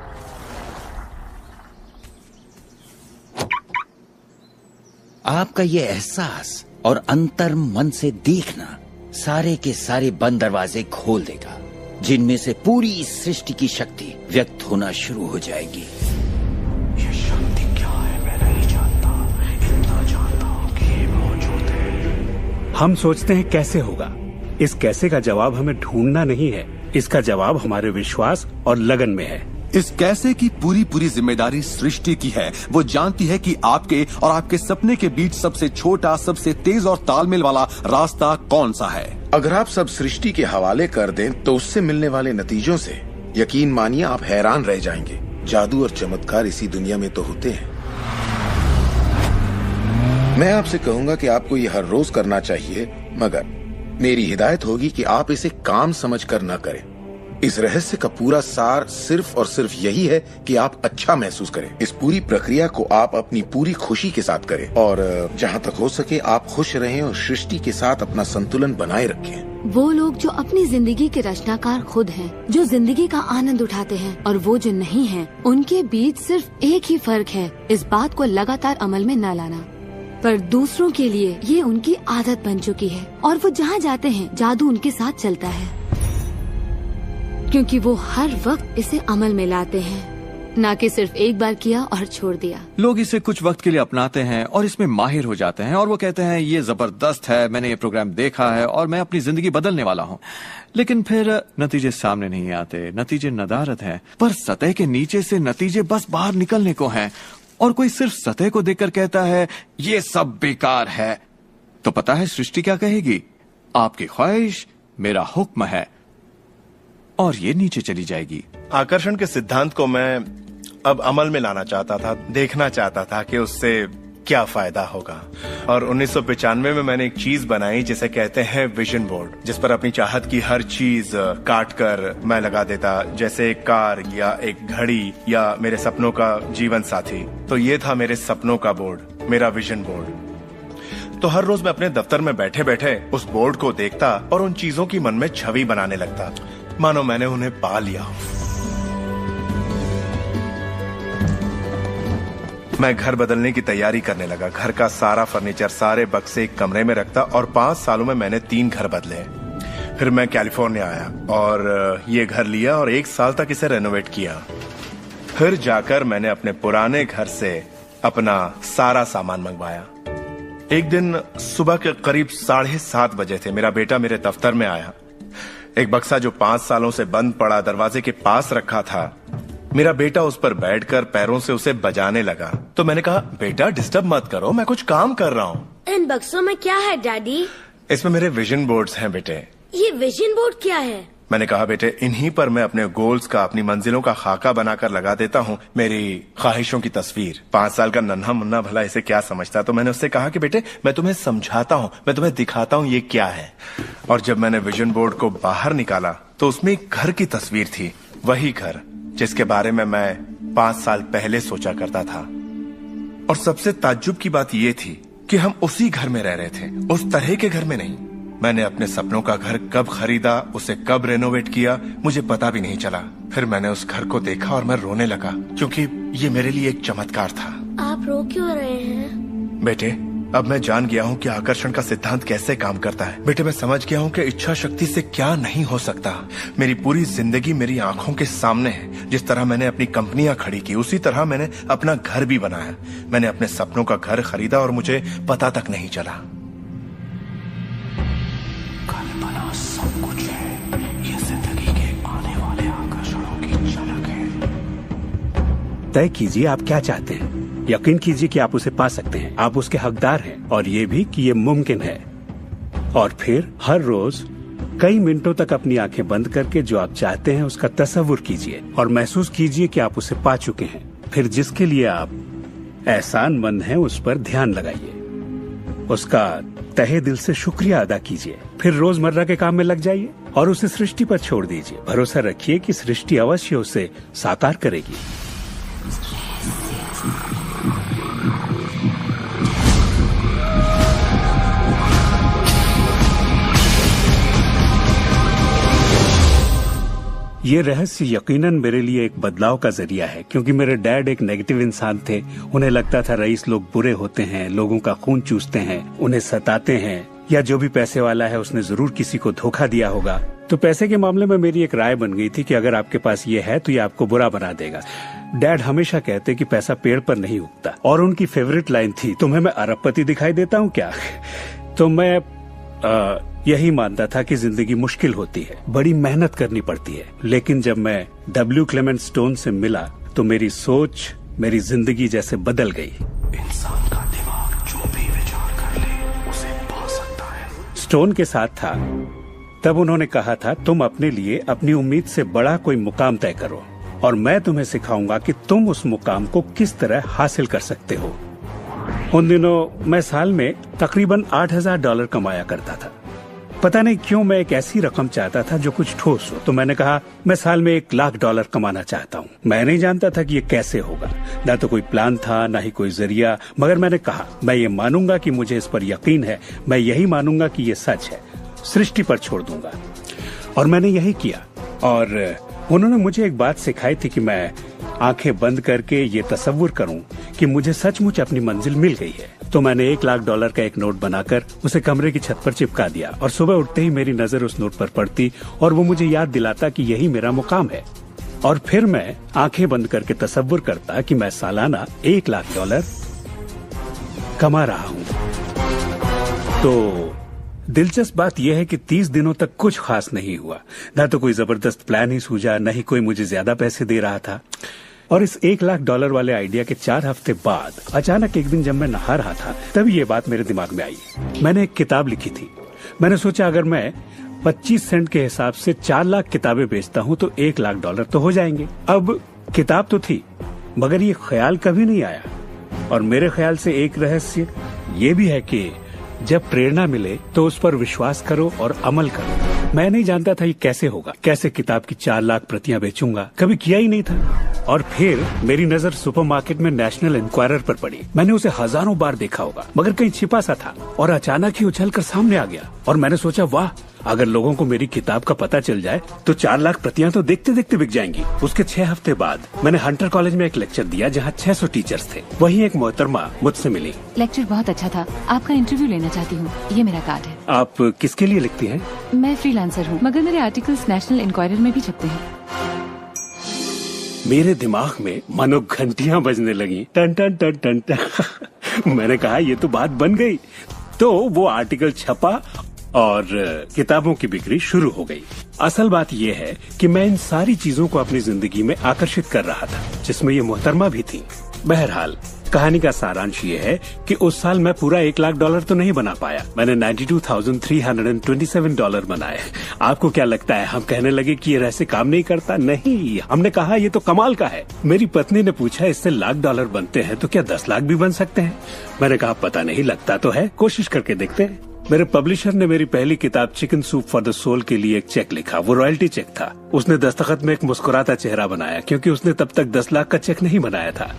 आपका ये एहसास और अंतर मन से देखना सारे के सारे बंद दरवाजे खोल देगा, जिनमें से पूरी सृष्टि की शक्ति व्यक्त होना शुरू हो जाएगी। ये शक्ति क्या है मैं नहीं जानता, इतना जानता हूँ कि ये मौजूद है। हम सोचते हैं कैसे होगा। इस कैसे का जवाब हमें ढूंढना नहीं है, इसका जवाब हमारे विश्वास और लगन में है। इस कैसे की पूरी जिम्मेदारी सृष्टि की है। वो जानती है कि आपके और आपके सपने के बीच सबसे छोटा, सबसे तेज और तालमेल वाला रास्ता कौन सा है। अगर आप सब सृष्टि के हवाले कर दें तो उससे मिलने वाले नतीजों से यकीन मानिए आप हैरान रह जाएंगे। जादू और चमत्कार इसी दुनिया में तो होते हैं। मैं आपसे कहूंगा कि आपको ये हर रोज करना चाहिए, मगर मेरी हिदायत होगी कि आप इसे काम समझकर न करें। इस रहस्य का पूरा सार सिर्फ और सिर्फ यही है कि आप अच्छा महसूस करें। इस पूरी प्रक्रिया को आप अपनी पूरी खुशी के साथ करें और जहाँ तक हो सके आप खुश रहें और सृष्टि के साथ अपना संतुलन बनाए रखें। वो लोग जो अपनी जिंदगी के रचनाकार खुद हैं, जो जिंदगी का आनंद उठाते हैं, और वो जो नहीं हैं, उनके बीच सिर्फ एक ही फर्क है, इस बात को लगातार अमल में न लाना। पर दूसरों के लिए ये उनकी आदत बन चुकी है और वो जहाँ जाते हैं जादू उनके साथ चलता है, क्योंकि वो हर वक्त इसे अमल में लाते हैं, ना कि सिर्फ एक बार किया और छोड़ दिया। लोग इसे कुछ वक्त के लिए अपनाते हैं और इसमें माहिर हो जाते हैं और वो कहते हैं ये जबरदस्त है, मैंने ये प्रोग्राम देखा है और मैं अपनी जिंदगी बदलने वाला हूँ। लेकिन फिर नतीजे सामने नहीं आते, नतीजे नदारद हैं। पर सतह के नीचे से नतीजे बस बाहर निकलने को हैं और कोई सिर्फ सतह को देखकर कहता है ये सब बेकार है। तो पता है सृष्टि क्या कहेगी? आपकी ख्वाहिश मेरा हुक्म है, और ये नीचे चली जाएगी। आकर्षण के सिद्धांत को मैं अब अमल में लाना चाहता था, देखना चाहता था कि उससे क्या फायदा होगा। और 1995 में मैंने एक चीज बनाई जिसे कहते हैं विजन बोर्ड, जिस पर अपनी चाहत की हर चीज काट कर मैं लगा देता, जैसे एक कार या एक घड़ी या मेरे सपनों का जीवन साथी। तो ये था मेरे सपनों का बोर्ड, मेरा विजन बोर्ड। तो हर रोज मैं अपने दफ्तर में बैठे बैठे उस बोर्ड को देखता और उन चीजों की मन में छवि बनाने लगता, मानो मैंने उन्हें पा लिया हो। मैं घर बदलने की तैयारी करने लगा। घर का सारा फर्नीचर, सारे बक्से एक कमरे में रखता और 5 सालों में मैंने 3 घर बदले। फिर मैं कैलिफोर्निया आया और ये घर लिया और 1 साल तक इसे रेनोवेट किया। फिर जाकर मैंने अपने पुराने घर से अपना सारा सामान मंगवाया। एक दिन सुबह के करीब 7:30 बजे थे। मेरा बेटा मेरे दफ्तर में आया। एक बक्सा जो 5 सालों से बंद पड़ा दरवाजे के पास रखा था, मेरा बेटा उस पर बैठकर पैरों से उसे बजाने लगा। तो मैंने कहा, बेटा डिस्टर्ब मत करो, मैं कुछ काम कर रहा हूँ। इन बक्सों में क्या है डैडी? इसमें मेरे विजन बोर्ड्स हैं बेटे। ये विजन बोर्ड क्या है? मैंने कहा, बेटे इन्हीं पर मैं अपने गोल्स का, अपनी मंजिलों का खाका बनाकर लगा देता हूँ, मेरी ख्वाहिशों की तस्वीर। 5 साल का नन्हा मुन्ना भला इसे क्या समझता। तो मैंने उससे कहा कि बेटे मैं तुम्हें समझाता हूँ, मैं तुम्हें दिखाता हूँ ये क्या है। और जब मैंने विजन बोर्ड को बाहर निकाला तो उसमें एक घर की तस्वीर थी, वही घर जिसके बारे में मैं 5 साल पहले सोचा करता था। और सबसे ताज्जुब की बात ये थी कि हम उसी घर में रह रहे थे, उस तरह के घर में नहीं। मैंने अपने सपनों का घर कब खरीदा, उसे कब रेनोवेट किया, मुझे पता भी नहीं चला। फिर मैंने उस घर को देखा और मैं रोने लगा, क्योंकि ये मेरे लिए एक चमत्कार था। आप रो क्यों रहे हैं? बेटे अब मैं जान गया हूँ कि आकर्षण का सिद्धांत कैसे काम करता है। बेटे मैं समझ गया हूँ कि इच्छा शक्ति से क्या नहीं हो सकता। मेरी पूरी जिंदगी मेरी आंखों के सामने है। जिस तरह मैंने अपनी कंपनियां खड़ी की, उसी तरह मैंने अपना घर भी बनाया। मैंने अपने सपनों का घर खरीदा और मुझे पता तक नहीं चला। कल्पना सब कुछ है, ये जिंदगी के आने वाले आकर्षणों की झलक है। तय कीजिए आप क्या चाहते हैं। यकीन कीजिए कि आप उसे पा सकते हैं, आप उसके हकदार हैं, और ये भी कि ये मुमकिन है। और फिर हर रोज कई मिनटों तक अपनी आंखें बंद करके जो आप चाहते हैं उसका तस्वुर कीजिए और महसूस कीजिए कि आप उसे पा चुके हैं। फिर जिसके लिए आप एहसानमंद हैं उस पर ध्यान लगाइए, उसका तहे दिल से शुक्रिया अदा कीजिए, फिर रोजमर्रा के काम में लग जाइए और उसे सृष्टि पर छोड़ दीजिए। भरोसा रखिए कि सृष्टि अवश्य उसे साकार करेगी। ये रहस्य यकीनन मेरे लिए एक बदलाव का जरिया है, क्योंकि मेरे डैड एक नेगेटिव इंसान थे। उन्हें लगता था रईस लोग बुरे होते हैं, लोगों का खून चूसते हैं, उन्हें सताते हैं, या जो भी पैसे वाला है उसने जरूर किसी को धोखा दिया होगा। तो पैसे के मामले में मेरी एक राय बन गई थी कि अगर आपके पास ये है तो ये आपको बुरा बना देगा। डैड हमेशा कहते कि पैसा पेड़ पर नहीं उगता, और उनकी फेवरेट लाइन थी, तुम्हें मैं अरबपति दिखाई देता हूँ क्या? तो मैं यही मानता था कि जिंदगी मुश्किल होती है, बड़ी मेहनत करनी पड़ती है। लेकिन जब मैं W. क्लेमेंट स्टोन से मिला तो मेरी सोच, मेरी जिंदगी जैसे बदल गई। इंसान का दिमाग जो भी विचार कर ले उसे पा सकता है। स्टोन के साथ था तब उन्होंने कहा था, तुम अपने लिए अपनी उम्मीद से बड़ा कोई मुकाम तय करो और मैं तुम्हें सिखाऊंगा कि तुम उस मुकाम को किस तरह हासिल कर सकते हो। उन दिनों मैं साल में तकरीबन $8,000 कमाया करता था। पता नहीं क्यों मैं एक ऐसी रकम चाहता था जो कुछ ठोस हो, तो मैंने कहा मैं साल में $1,00,000 कमाना चाहता हूँ। मैं नहीं जानता था कि ये कैसे होगा, ना तो कोई प्लान था ना ही कोई जरिया, मगर मैंने कहा मैं ये मानूंगा कि मुझे इस पर यकीन है, मैं यही मानूंगा कि ये सच है, सृष्टि पर छोड़ दूंगा। और मैंने यही किया। और उन्होंने मुझे एक बात सिखाई थी कि मैं आंखें बंद करके ये तसव्वुर करूं कि मुझे सचमुच अपनी मंजिल मिल गई है। तो मैंने $1,00,000 का एक नोट बनाकर उसे कमरे की छत पर चिपका दिया, और सुबह उठते ही मेरी नजर उस नोट पर पड़ती और वो मुझे याद दिलाता कि यही मेरा मुकाम है। और फिर मैं आंखें बंद करके तसव्वुर करता कि मैं सालाना $1,00,000 कमा रहा हूँ। तो दिलचस्प बात यह है कि 30 दिनों तक कुछ खास नहीं हुआ। न तो कोई जबरदस्त प्लान ही सूझा, न ही कोई मुझे ज्यादा पैसे दे रहा था। और इस $1,00,000 वाले आइडिया के 4 हफ्ते बाद अचानक एक दिन जब मैं नहा रहा था तभी ये बात मेरे दिमाग में आई। मैंने एक किताब लिखी थी। मैंने सोचा अगर मैं 25 सेंट के हिसाब से 4 लाख किताबें बेचता हूँ तो $1,00,000 तो हो जाएंगे। अब किताब तो थी, मगर ये ख्याल कभी नहीं आया। और मेरे ख्याल से एक रहस्य ये भी है कि जब प्रेरणा मिले तो उस पर विश्वास करो और अमल करो। मैं नहीं जानता था ये कैसे होगा, कैसे किताब की 4 लाख प्रतियां बेचूंगा, कभी किया ही नहीं था। और फिर मेरी नजर सुपरमार्केट में नेशनल इंक्वायरर पर पड़ी। मैंने उसे हजारों बार देखा होगा, मगर कहीं छिपा सा था, और अचानक ही उछलकर सामने आ गया। और मैंने सोचा वाह, अगर लोगों को मेरी किताब का पता चल जाए तो 4 लाख प्रतियां तो देखते देखते बिक जाएंगी। उसके 6 हफ्ते बाद मैंने हंटर कॉलेज में एक लेक्चर दिया जहाँ 600 टीचर्स थे। वहीं एक मोहतरमा मुझसे मिली। लेक्चर बहुत अच्छा था, आपका इंटरव्यू लेना चाहती हूँ, ये मेरा कार्ड है। आप किसके लिए लिखती हैं? मैं फ्रीलांसर हूँ, मगर मेरे आर्टिकल्स नेशनल इंक्वायरर में भी छपते हैं। मेरे दिमाग में मानो घंटियां बजने लगी, टन टन टन टन टन। मैंने कहा ये तो बात बन गई। तो वो आर्टिकल छपा और किताबों की बिक्री शुरू हो गई। असल बात यह है कि मैं इन सारी चीजों को अपनी जिंदगी में आकर्षित कर रहा था, जिसमें ये मोहतरमा भी थी। बहरहाल कहानी का सारांश ये है कि उस साल मैं पूरा $1,00,000 तो नहीं बना पाया। मैंने $92,327 बनाए। आपको क्या लगता है हम कहने लगे कि ये रहस्य काम नहीं करता? नहीं, हमने कहा ये तो कमाल का है। मेरी पत्नी ने पूछा इससे $1,00,000 बनते हैं तो क्या 10 लाख भी बन सकते हैं? मैंने कहा पता नहीं, लगता तो है, कोशिश करके देखते हैं। मेरे पब्लिशर ने मेरी पहली किताब chicken soup for the soul के लिए एक चेक लिखा। वो रॉयल्टी चेक था। उसने दस्तखत में एक मुस्कुराता चेहरा बनाया, क्योंकि उसने तब तक 10 लाख का चेक नहीं बनाया था।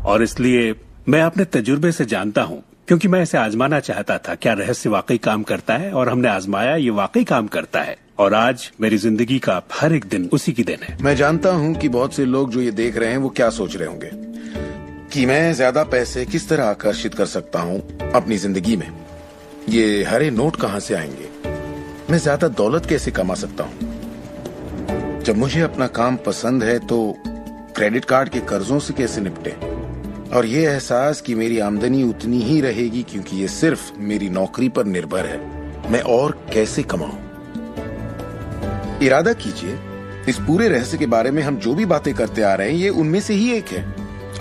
और इसलिए मैं अपने तजुर्बे से जानता हूँ, क्योंकि मैं इसे आजमाना चाहता था, क्या रहस्य वाकई काम करता है। और हमने आजमाया, ये वाकई काम करता है। और आज मेरी जिंदगी का हर एक दिन उसी की देन है। मैं जानता हूँ कि बहुत से लोग जो ये देख रहे हैं वो क्या सोच रहे होंगे कि मैं ज्यादा पैसे किस तरह आकर्षित कर सकता हूँ अपनी जिंदगी में। ये हरे नोट कहाँ से आएंगे? मैं ज्यादा दौलत कैसे कमा सकता हूँ? जब मुझे अपना काम पसंद है तो क्रेडिट कार्ड के कर्जों से कैसे निपटे? और ये एहसास कि मेरी आमदनी उतनी ही रहेगी क्योंकि ये सिर्फ मेरी नौकरी पर निर्भर है, मैं और कैसे कमाऊं? इरादा कीजिए, इस पूरे रहस्य के बारे में हम जो भी बातें करते आ रहे हैं ये उनमें से ही एक है।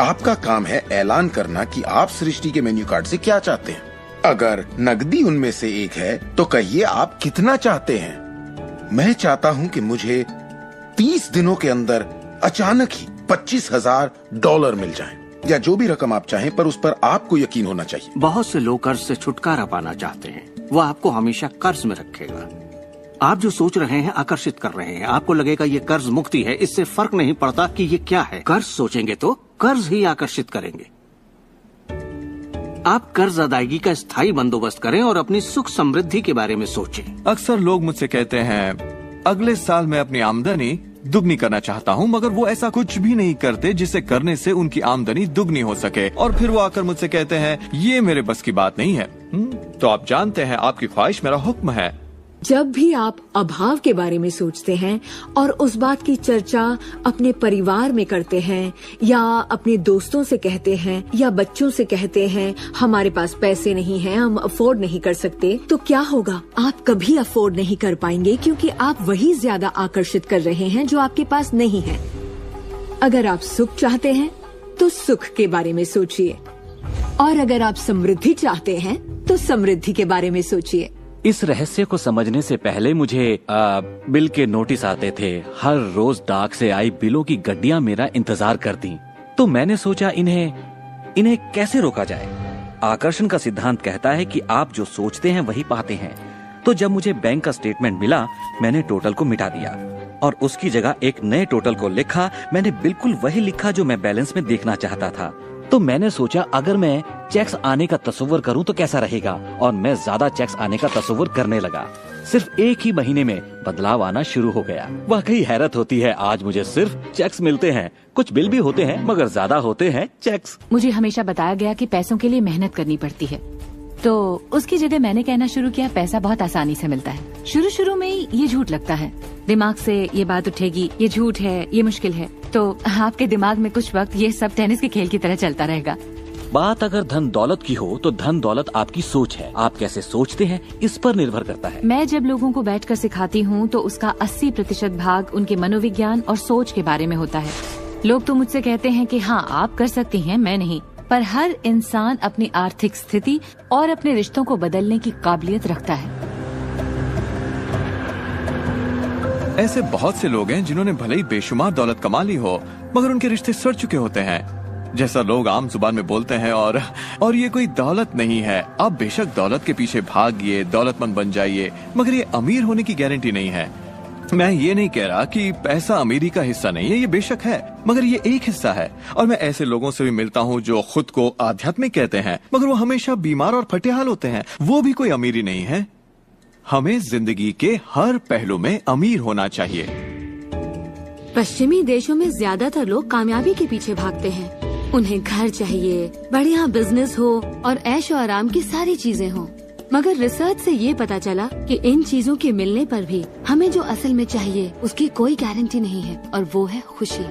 आपका काम है ऐलान करना कि आप सृष्टि के मेन्यू कार्ड से क्या चाहते हैं। अगर नकदी उनमें से एक है तो कहिए आप कितना चाहते हैं। मैं चाहता हूं कि मुझे 30 दिनों के अंदर अचानक ही $25,000 मिल जाएं। या जो भी रकम आप चाहें, पर उस पर आपको यकीन होना चाहिए। बहुत से लोग कर्ज से छुटकारा पाना चाहते हैं, वो आपको हमेशा कर्ज में रखेगा। आप जो सोच रहे हैं आकर्षित कर रहे हैं, आपको लगेगा ये कर्ज मुक्ति है, इससे फर्क नहीं पड़ता कि ये क्या है। कर्ज सोचेंगे तो कर्ज ही आकर्षित करेंगे। आप कर्ज अदायगी का स्थायी बंदोबस्त करें और अपनी सुख समृद्धि के बारे में सोचें। अक्सर लोग मुझसे कहते हैं अगले साल मैं अपनी आमदनी दुगनी करना चाहता हूँ, मगर वो ऐसा कुछ भी नहीं करते जिसे करने से उनकी आमदनी दुगनी हो सके, और फिर वो आकर मुझसे कहते हैं ये मेरे बस की बात नहीं है। तो आप जानते हैं आपकी ख्वाहिश मेरा हुक्म है। जब भी आप अभाव के बारे में सोचते हैं और उस बात की चर्चा अपने परिवार में करते हैं या अपने दोस्तों से कहते हैं या बच्चों से कहते हैं हमारे पास पैसे नहीं हैं, हम अफोर्ड नहीं कर सकते, तो क्या होगा? आप कभी अफोर्ड नहीं कर पाएंगे, क्योंकि आप वही ज्यादा आकर्षित कर रहे हैं जो आपके पास नहीं है। अगर आप सुख चाहते हैं तो सुख के बारे में सोचिए, और अगर आप समृद्धि चाहते हैं तो समृद्धि के बारे में सोचिए। इस रहस्य को समझने से पहले मुझे बिल के नोटिस आते थे। हर रोज डाक से आई बिलों की गड्डियां मेरा इंतजार करती। तो मैंने सोचा इन्हें कैसे रोका जाए। आकर्षण का सिद्धांत कहता है कि आप जो सोचते हैं वही पाते हैं। तो जब मुझे बैंक का स्टेटमेंट मिला, मैंने टोटल को मिटा दिया और उसकी जगह एक नए टोटल को लिखा। मैंने बिल्कुल वही लिखा जो मैं बैलेंस में देखना चाहता था। तो मैंने सोचा अगर मैं चेक्स आने का तस्वीर करूं तो कैसा रहेगा, और मैं ज्यादा चेक्स आने का तस्वीर करने लगा। सिर्फ एक ही महीने में बदलाव आना शुरू हो गया। वाकई हैरत होती है, आज मुझे सिर्फ चेक्स मिलते हैं। कुछ बिल भी होते हैं मगर ज्यादा होते हैं चेक्स। मुझे हमेशा बताया गया कि पैसों के लिए मेहनत करनी पड़ती है, तो उसकी जगह मैंने कहना शुरू किया पैसा बहुत आसानी से मिलता है। शुरू में ये झूठ लगता है, दिमाग से ये बात उठेगी ये झूठ है, ये मुश्किल है, तो आपके दिमाग में कुछ वक्त ये सब टेनिस के खेल की तरह चलता रहेगा। बात अगर धन दौलत की हो तो धन दौलत आपकी सोच है। आप कैसे सोचते हैं इस पर निर्भर करता है। मैं जब लोगों को बैठकर सिखाती हूँ तो उसका 80% भाग उनके मनोविज्ञान और सोच के बारे में होता है। लोग तो मुझसे कहते हैं कि हाँ आप कर सकती हैं, मैं नहीं। पर हर इंसान अपनी आर्थिक स्थिति और अपने रिश्तों को बदलने की काबिलियत रखता है। ऐसे बहुत से लोग हैं जिन्होंने भले ही बेशुमार दौलत कमा ली हो, मगर उनके रिश्ते सड़ चुके होते हैं, जैसा लोग आम जुबान में बोलते हैं। और ये कोई दौलत नहीं है। आप बेशक दौलत के पीछे भागिए, दौलतमंद बन जाइए, मगर ये अमीर होने की गारंटी नहीं है। मैं ये नहीं कह रहा कि पैसा अमीरी का हिस्सा नहीं है, ये बेशक है, मगर ये एक हिस्सा है। और मैं ऐसे लोगों से भी मिलता हूँ जो खुद को आध्यात्मिक कहते हैं, मगर वो हमेशा बीमार और फटेहाल होते हैं। वो भी कोई अमीरी नहीं है। हमें जिंदगी के हर पहलू में अमीर होना चाहिए। पश्चिमी देशों में ज्यादातर लोग कामयाबी के पीछे भागते हैं। उन्हें घर चाहिए, बढ़िया बिजनेस हो और ऐशो आराम की सारी चीजें हो। मगर रिसर्च से ये पता चला कि इन चीजों के मिलने पर भी हमें जो असल में चाहिए उसकी कोई गारंटी नहीं है, और वो है खुशी।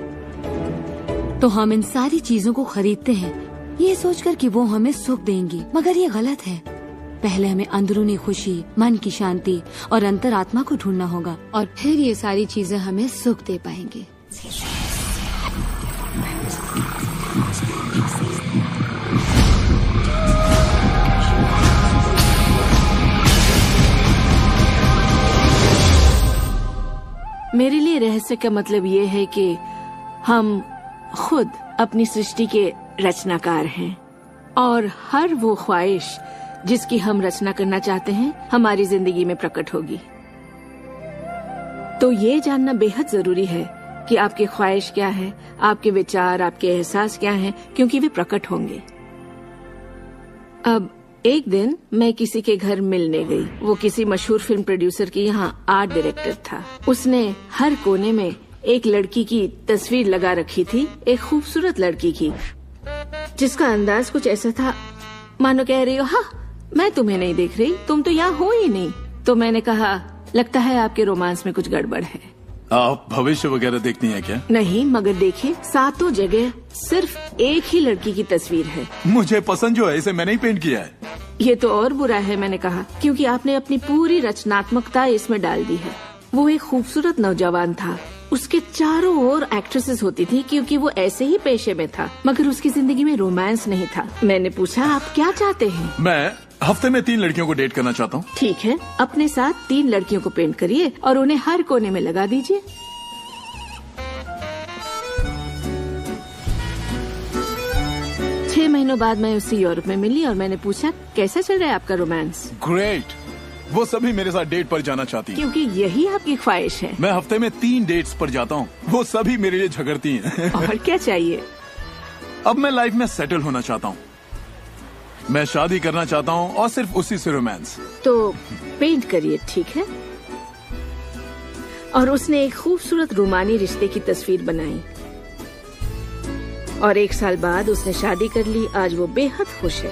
तो हम इन सारी चीजों को खरीदते हैं ये सोचकर कि वो हमें सुख देंगी, मगर ये गलत है। पहले हमें अंदरूनी खुशी, मन की शांति और अंतरात्मा को ढूंढना होगा, और फिर ये सारी चीजें हमें सुख दे पाएंगे। मेरे लिए रहस्य का मतलब ये है कि हम खुद अपनी सृष्टि के रचनाकार हैं, और हर वो ख्वाहिश जिसकी हम रचना करना चाहते हैं हमारी जिंदगी में प्रकट होगी। तो ये जानना बेहद जरूरी है कि आपकी ख्वाहिश क्या है, आपके विचार, आपके एहसास क्या हैं, क्योंकि वे प्रकट होंगे। अब एक दिन मैं किसी के घर मिलने गई। वो किसी मशहूर फिल्म प्रोड्यूसर की यहाँ आर्ट डायरेक्टर था। उसने हर कोने में एक लड़की की तस्वीर लगा रखी थी, एक खूबसूरत लड़की की, जिसका अंदाज कुछ ऐसा था मानो कह रही हो हाँ मैं तुम्हें नहीं देख रही, तुम तो यहाँ हो ही नहीं। तो मैंने कहा लगता है आपके रोमांस में कुछ गड़बड़ है। आप भविष्य वगैरह देखती हैं क्या? नहीं, मगर देखिए सातों जगह सिर्फ एक ही लड़की की तस्वीर है। मुझे पसंद जो है इसे मैंने ही पेंट किया है। ये तो और बुरा है, मैंने कहा, क्योंकि आपने अपनी पूरी रचनात्मकता इसमें डाल दी है। वो एक खूबसूरत नौजवान था, उसके चारों ओर एक्ट्रेसेस होती थी क्योंकि वो ऐसे ही पेशे में था, मगर उसकी जिंदगी में रोमांस नहीं था। मैंने पूछा आप क्या चाहते हैं? मैं हफ्ते में 3 लड़कियों को डेट करना चाहता हूँ। ठीक है, अपने साथ 3 लड़कियों को पेंट करिए और उन्हें हर कोने में लगा दीजिए। 6 महीनों बाद मैं उससे यूरोप में मिली और मैंने पूछा कैसा चल रहा है आपका रोमांस। ग्रेट। वो सभी मेरे साथ डेट पर जाना चाहती हैं। क्योंकि यही आपकी ख्वाहिश है। मैं हफ्ते में 3 डेट्स पर जाता हूँ। वो सभी मेरे लिए झगड़ती हैं। और क्या चाहिए? अब मैं लाइफ में सेटल होना चाहता हूँ। मैं शादी करना चाहता हूँ और सिर्फ उसी से रोमांस। तो पेंट करिए, ठीक है? और उसने एक खूबसूरत रूमानी रिश्ते की तस्वीर बनाई और 1 साल बाद उसने शादी कर ली। आज वो बेहद खुश है।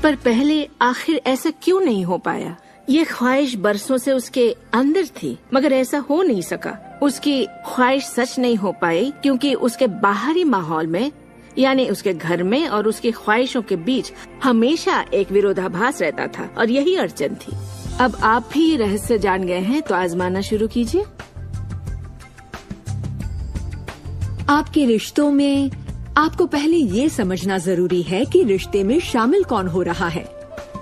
पर पहले आखिर ऐसा क्यों नहीं हो पाया? ये ख्वाहिश बरसों से उसके अंदर थी, मगर ऐसा हो नहीं सका। उसकी ख्वाहिश सच नहीं हो पाई क्योंकि उसके बाहरी माहौल में, यानी उसके घर में और उसकी ख्वाहिशों के बीच हमेशा एक विरोधाभास रहता था और यही अड़चन थी। अब आप भी ये रहस्य जान गए हैं तो आजमाना शुरू कीजिए। आपके रिश्तों में आपको पहले ये समझना जरूरी है कि रिश्ते में शामिल कौन हो रहा है।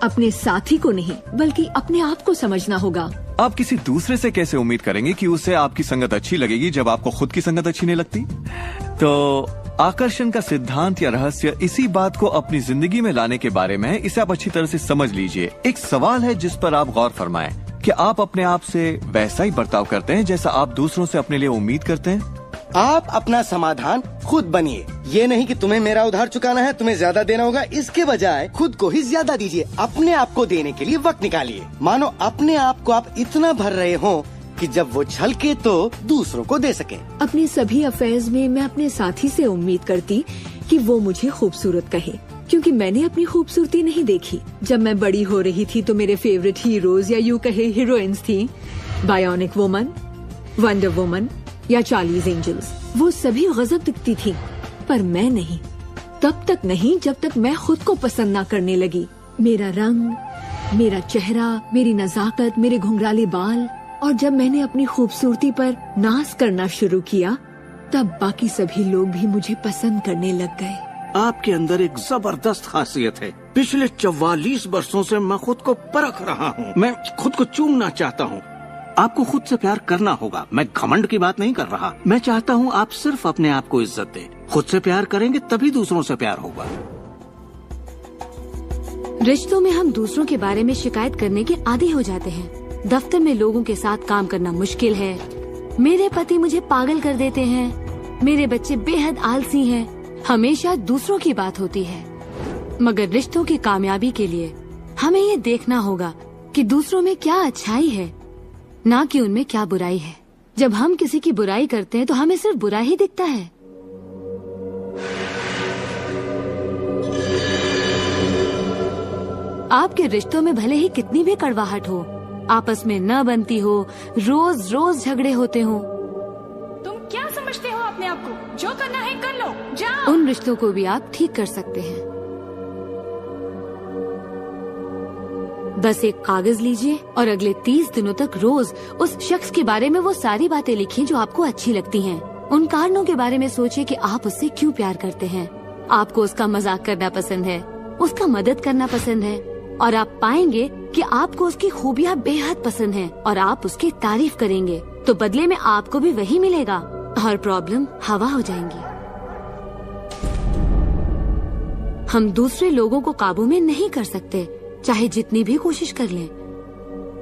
अपने साथी को नहीं बल्कि अपने आप को समझना होगा। आप किसी दूसरे से कैसे उम्मीद करेंगे कि उसे आपकी संगत अच्छी लगेगी जब आपको खुद की संगत अच्छी नहीं लगती? तो आकर्षण का सिद्धांत या रहस्य इसी बात को अपनी जिंदगी में लाने के बारे में है। इसे आप अच्छी तरह से समझ लीजिए। एक सवाल है जिस पर आप गौर फरमाएं कि आप अपने आप से वैसा ही बर्ताव करते हैं जैसा आप दूसरों से अपने लिए उम्मीद करते हैं। आप अपना समाधान खुद बनिए। ये नहीं कि तुम्हें मेरा उधार चुकाना है, तुम्हें ज्यादा देना होगा। इसके बजाय खुद को ही ज्यादा दीजिए। अपने आप को देने के लिए वक्त निकालिए। मानो अपने आप को आप इतना भर रहे हो कि जब वो छलके तो दूसरों को दे सके। अपने सभी अफेयर्स में मैं अपने साथी से उम्मीद करती कि वो मुझे खूबसूरत कहे, क्योंकि मैंने अपनी खूबसूरती नहीं देखी। जब मैं बड़ी हो रही थी तो मेरे फेवरेट हीरोज या यूँ कहे हीरोइंस थी, बायोनिक वुमन, वंडर वुमन या चार्लीज एंजल्स। वो सभी गजब दिखती थी, पर मैं नहीं। तब तक नहीं जब तक मैं खुद को पसंद ना करने लगी। मेरा रंग, मेरा चेहरा, मेरी नजाकत, मेरे घुंघराले बाल। और जब मैंने अपनी खूबसूरती पर नाज करना शुरू किया तब बाकी सभी लोग भी मुझे पसंद करने लग गए। आपके अंदर एक जबरदस्त खासियत है। पिछले 44 वर्षों से मैं खुद को परख रहा हूँ। मैं खुद को चूमना चाहता हूँ। आपको खुद से प्यार करना होगा। मैं घमंड की बात नहीं कर रहा। मैं चाहता हूँ आप सिर्फ अपने आप को इज्जत दें। खुद से प्यार करेंगे तभी दूसरों से प्यार होगा। रिश्तों में हम दूसरों के बारे में शिकायत करने के आदी हो जाते हैं। दफ्तर में लोगों के साथ काम करना मुश्किल है। मेरे पति मुझे पागल कर देते हैं। मेरे बच्चे बेहद आलसी हैं। हमेशा दूसरों की बात होती है। मगर रिश्तों की कामयाबी के लिए हमें ये देखना होगा कि दूसरों में क्या अच्छाई है, ना कि उनमें क्या बुराई है। जब हम किसी की बुराई करते हैं तो हमें सिर्फ बुरा ही दिखता है। आपके रिश्तों में भले ही कितनी भी कड़वाहट हो, आपस में न बनती हो, रोज रोज झगड़े होते हो, तुम क्या समझते हो अपने आप को? जो करना है कर लो, जाओ। उन रिश्तों को भी आप ठीक कर सकते हैं। बस एक कागज लीजिए और अगले 30 दिनों तक रोज उस शख्स के बारे में वो सारी बातें लिखिए जो आपको अच्छी लगती हैं। उन कारणों के बारे में सोचिए कि आप उससे क्यों प्यार करते हैं। आपको उसका मजाक करना पसंद है, उसका मदद करना पसंद है, और आप पाएंगे कि आपको उसकी खूबियाँ बेहद पसंद हैं और आप उसकी तारीफ करेंगे तो बदले में आपको भी वही मिलेगा और प्रॉब्लम हवा हो जाएंगी। हम दूसरे लोगों को काबू में नहीं कर सकते, चाहे जितनी भी कोशिश कर लें।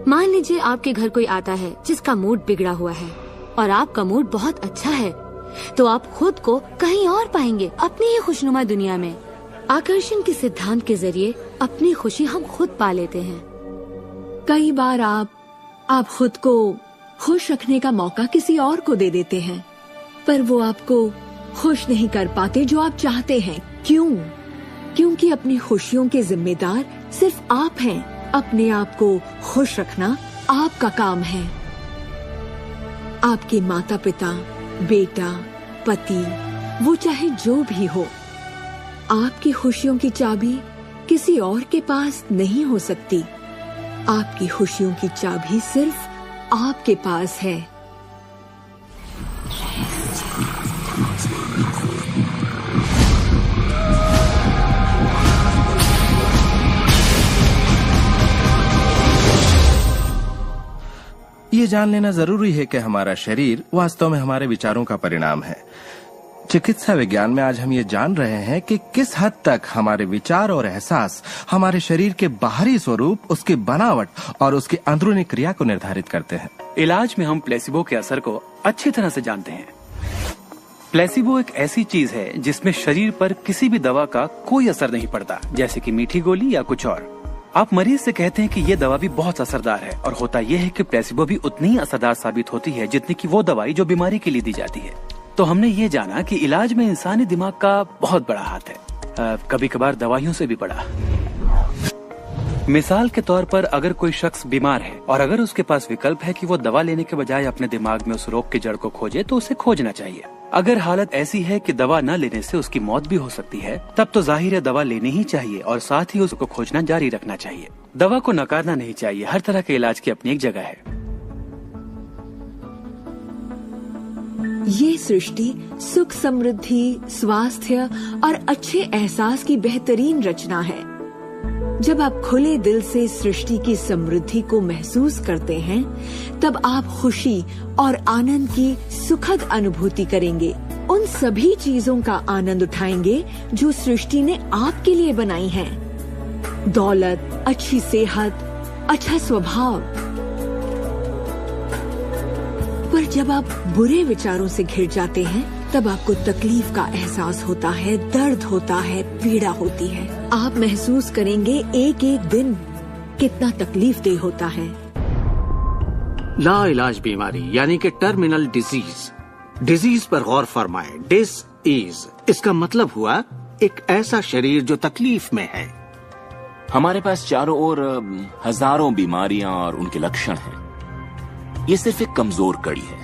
मान लीजिए आपके घर कोई आता है जिसका मूड बिगड़ा हुआ है और आपका मूड बहुत अच्छा है, तो आप खुद को कहीं और पाएंगे, अपनी ही खुशनुमा दुनिया में। आकर्षण के सिद्धांत के जरिए अपनी खुशी हम खुद पा लेते हैं। कई बार आप खुद को खुश रखने का मौका किसी और को दे देते हैं, पर वो आपको खुश नहीं कर पाते जो आप चाहते हैं। क्यों? क्योंकि अपनी खुशियों के जिम्मेदार सिर्फ आप हैं। अपने आप को खुश रखना आपका काम है। आपके माता पिता, बेटा, पति, वो चाहे जो भी हो, आपकी खुशियों की चाबी किसी और के पास नहीं हो सकती। आपकी खुशियों की चाबी सिर्फ आपके पास है। ये जान लेना जरूरी है कि हमारा शरीर वास्तव में हमारे विचारों का परिणाम है। चिकित्सा विज्ञान में आज हम ये जान रहे हैं कि किस हद तक हमारे विचार और एहसास हमारे शरीर के बाहरी स्वरूप, उसकी बनावट और उसकी अंदरूनी क्रिया को निर्धारित करते हैं। इलाज में हम प्लेसिबो के असर को अच्छी तरह से जानते हैं। प्लेसिबो एक ऐसी चीज है जिसमें शरीर पर किसी भी दवा का कोई असर नहीं पड़ता, जैसे कि मीठी गोली या कुछ और। आप मरीज से कहते हैं कि ये दवा भी बहुत असरदार है, और होता यह है कि प्लेसिबो भी उतनी ही असरदार साबित होती है जितनी कि वो दवाई जो बीमारी के लिए दी जाती है। तो हमने ये जाना कि इलाज में इंसानी दिमाग का बहुत बड़ा हाथ है, कभी कभार दवाइयों से भी बड़ा। मिसाल के तौर पर अगर कोई शख्स बीमार है और अगर उसके पास विकल्प है कि वो दवा लेने के बजाय अपने दिमाग में उस रोग की जड़ को खोजे, तो उसे खोजना चाहिए। अगर हालत ऐसी है कि दवा न लेने से उसकी मौत भी हो सकती है, तब तो जाहिर है दवा लेनी ही चाहिए और साथ ही उसको खोजना जारी रखना चाहिए। दवा को नकारना नहीं चाहिए। हर तरह के इलाज की अपनी एक जगह है। ये सृष्टि सुख, समृद्धि, स्वास्थ्य और अच्छे एहसास की बेहतरीन रचना है। जब आप खुले दिल से सृष्टि की समृद्धि को महसूस करते हैं, तब आप खुशी और आनंद की सुखद अनुभूति करेंगे। उन सभी चीजों का आनंद उठाएंगे जो सृष्टि ने आपके लिए बनाई हैं। दौलत, अच्छी सेहत, अच्छा स्वभाव। पर जब आप बुरे विचारों से घिर जाते हैं, तब आपको तकलीफ का एहसास होता है, दर्द होता है, पीड़ा होती है। आप महसूस करेंगे एक एक दिन कितना तकलीफदेह होता है। लाइलाज बीमारी यानी कि टर्मिनल डिजीज पर गौर फरमाए। डिस इसका मतलब हुआ एक ऐसा शरीर जो तकलीफ में है। हमारे पास चारों ओर हजारों बीमारियां और उनके लक्षण हैं। ये सिर्फ एक कमजोर कड़ी है।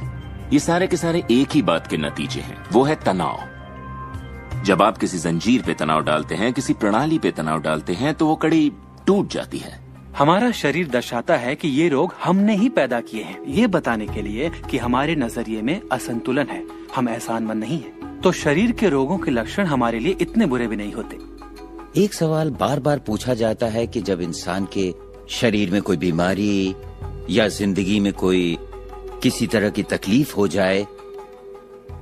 ये सारे के सारे एक ही बात के नतीजे हैं, वो है तनाव। जब आप किसी जंजीर पे तनाव डालते हैं, किसी प्रणाली पे तनाव डालते हैं, तो वो कड़ी टूट जाती है। हमारा शरीर दर्शाता है कि ये रोग हमने ही पैदा किए हैं, ये बताने के लिए कि हमारे नजरिए में असंतुलन है, हम एहसानमंद नहीं हैं। तो शरीर के रोगों के लक्षण हमारे लिए इतने बुरे भी नहीं होते। एक सवाल बार बार पूछा जाता है कि जब इंसान के शरीर में कोई बीमारी या जिंदगी में कोई किसी तरह की तकलीफ हो जाए,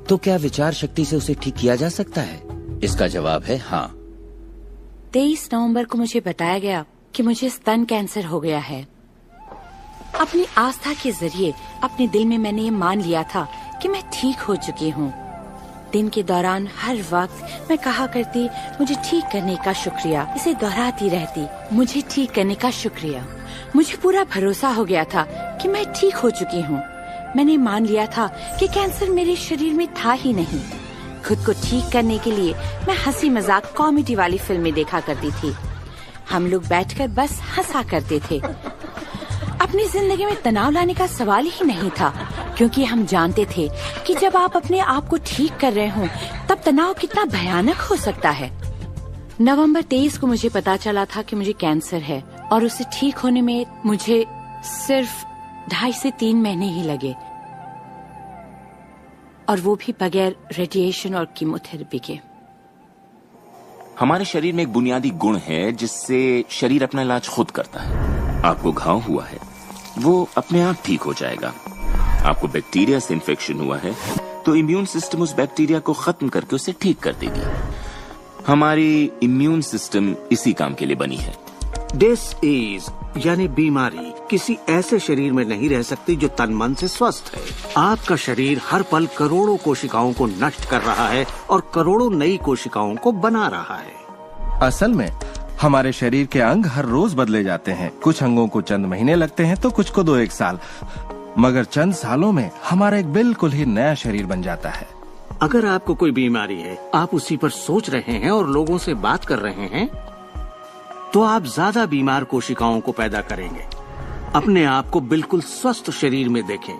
तो क्या विचार शक्ति से उसे ठीक किया जा सकता है? इसका जवाब है हाँ। 23 नवंबर को मुझे बताया गया कि मुझे स्तन कैंसर हो गया है। अपनी आस्था के जरिए अपने दिल में मैंने ये मान लिया था कि मैं ठीक हो चुकी हूँ। दिन के दौरान हर वक्त मैं कहा करती, मुझे ठीक करने का शुक्रिया। इसे दोहराती रहती, मुझे ठीक करने का शुक्रिया। मुझे पूरा भरोसा हो गया था कि मैं ठीक हो चुकी हूँ। मैंने मान लिया था कि कैंसर मेरे शरीर में था ही नहीं। खुद को ठीक करने के लिए मैं हंसी मजाक कॉमेडी वाली फिल्में देखा करती थी। हम लोग बैठकर बस हंसा करते थे। अपनी जिंदगी में तनाव लाने का सवाल ही नहीं था, क्योंकि हम जानते थे कि जब आप अपने आप को ठीक कर रहे हो, तब तनाव कितना भयानक हो सकता है। नवंबर 23 को मुझे पता चला था कि मुझे कैंसर है, और उसे ठीक होने में मुझे सिर्फ 2.5 से 3 महीने ही लगे, और वो भी बगैर रेडिएशन और कीमोथेरेपी के। हमारे शरीर में एक बुनियादी गुण है जिससे शरीर अपना इलाज खुद करता है। आपको घाव हुआ है, वो अपने आप ठीक हो जाएगा। आपको बैक्टीरिया से इन्फेक्शन हुआ है, तो इम्यून सिस्टम उस बैक्टीरिया को खत्म करके उसे ठीक कर देगी। हमारी इम्यून सिस्टम इसी काम के लिए बनी है। डिसीज यानी बीमारी किसी ऐसे शरीर में नहीं रह सकती जो तन मन से स्वस्थ है। आपका शरीर हर पल करोड़ों कोशिकाओं को नष्ट कर रहा है और करोड़ों नई कोशिकाओं को बना रहा है। असल में हमारे शरीर के अंग हर रोज बदले जाते हैं। कुछ अंगों को चंद महीने लगते हैं तो कुछ को 2-1 साल, मगर चंद सालों में हमारा एक बिल्कुल ही नया शरीर बन जाता है। अगर आपको कोई बीमारी है, आप उसी पर सोच रहे हैं और लोगों से बात कर रहे हैं, तो आप ज्यादा बीमार कोशिकाओं को पैदा करेंगे। अपने आप को बिल्कुल स्वस्थ शरीर में देखें।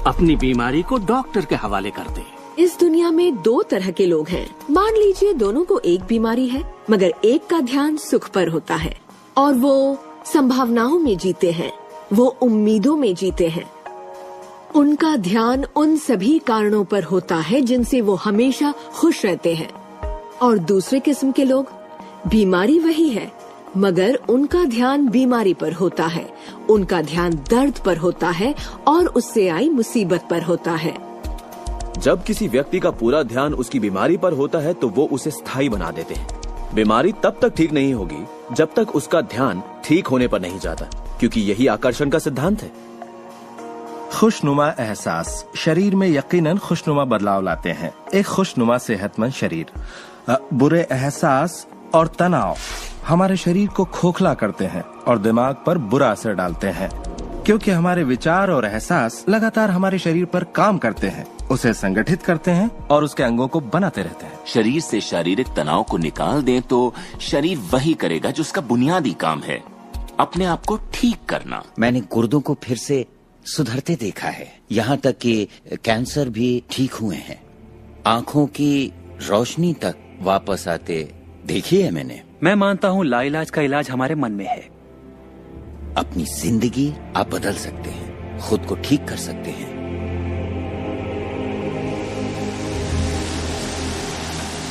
अपनी बीमारी को डॉक्टर के हवाले कर दें। इस दुनिया में 2 तरह के लोग हैं। मान लीजिए दोनों को एक बीमारी है, मगर एक का ध्यान सुख पर होता है और वो संभावनाओं में जीते हैं, वो उम्मीदों में जीते हैं। उनका ध्यान उन सभी कारणों पर होता है जिनसे वो हमेशा खुश रहते हैं। और दूसरे किस्म के लोग, बीमारी वही है, मगर उनका ध्यान बीमारी पर होता है, उनका ध्यान दर्द पर होता है और उससे आई मुसीबत पर होता है। जब किसी व्यक्ति का पूरा ध्यान उसकी बीमारी पर होता है तो वो उसे स्थायी बना देते हैं। बीमारी तब तक ठीक नहीं होगी जब तक उसका ध्यान ठीक होने पर नहीं जाता, क्योंकि यही आकर्षण का सिद्धांत है। खुशनुमा एहसास शरीर में यकीनन खुशनुमा बदलाव लाते हैं। एक खुशनुमा सेहतमंद शरीर। बुरे एहसास और तनाव हमारे शरीर को खोखला करते हैं और दिमाग पर बुरा असर डालते हैं, क्योंकि हमारे विचार और एहसास लगातार हमारे शरीर पर काम करते हैं, उसे संगठित करते हैं और उसके अंगों को बनाते रहते हैं। शरीर से शारीरिक तनाव को निकाल दें तो शरीर वही करेगा जो उसका बुनियादी काम है, अपने आप को ठीक करना। मैंने गुर्दों को फिर से सुधरते देखा है, यहाँ तक कि कैंसर भी ठीक हुए हैं। आंखों की रोशनी तक वापस आते देखी है मैंने। मैं मानता हूँ लाइलाज का इलाज हमारे मन में है। अपनी जिंदगी आप बदल सकते हैं, खुद को ठीक कर सकते हैं।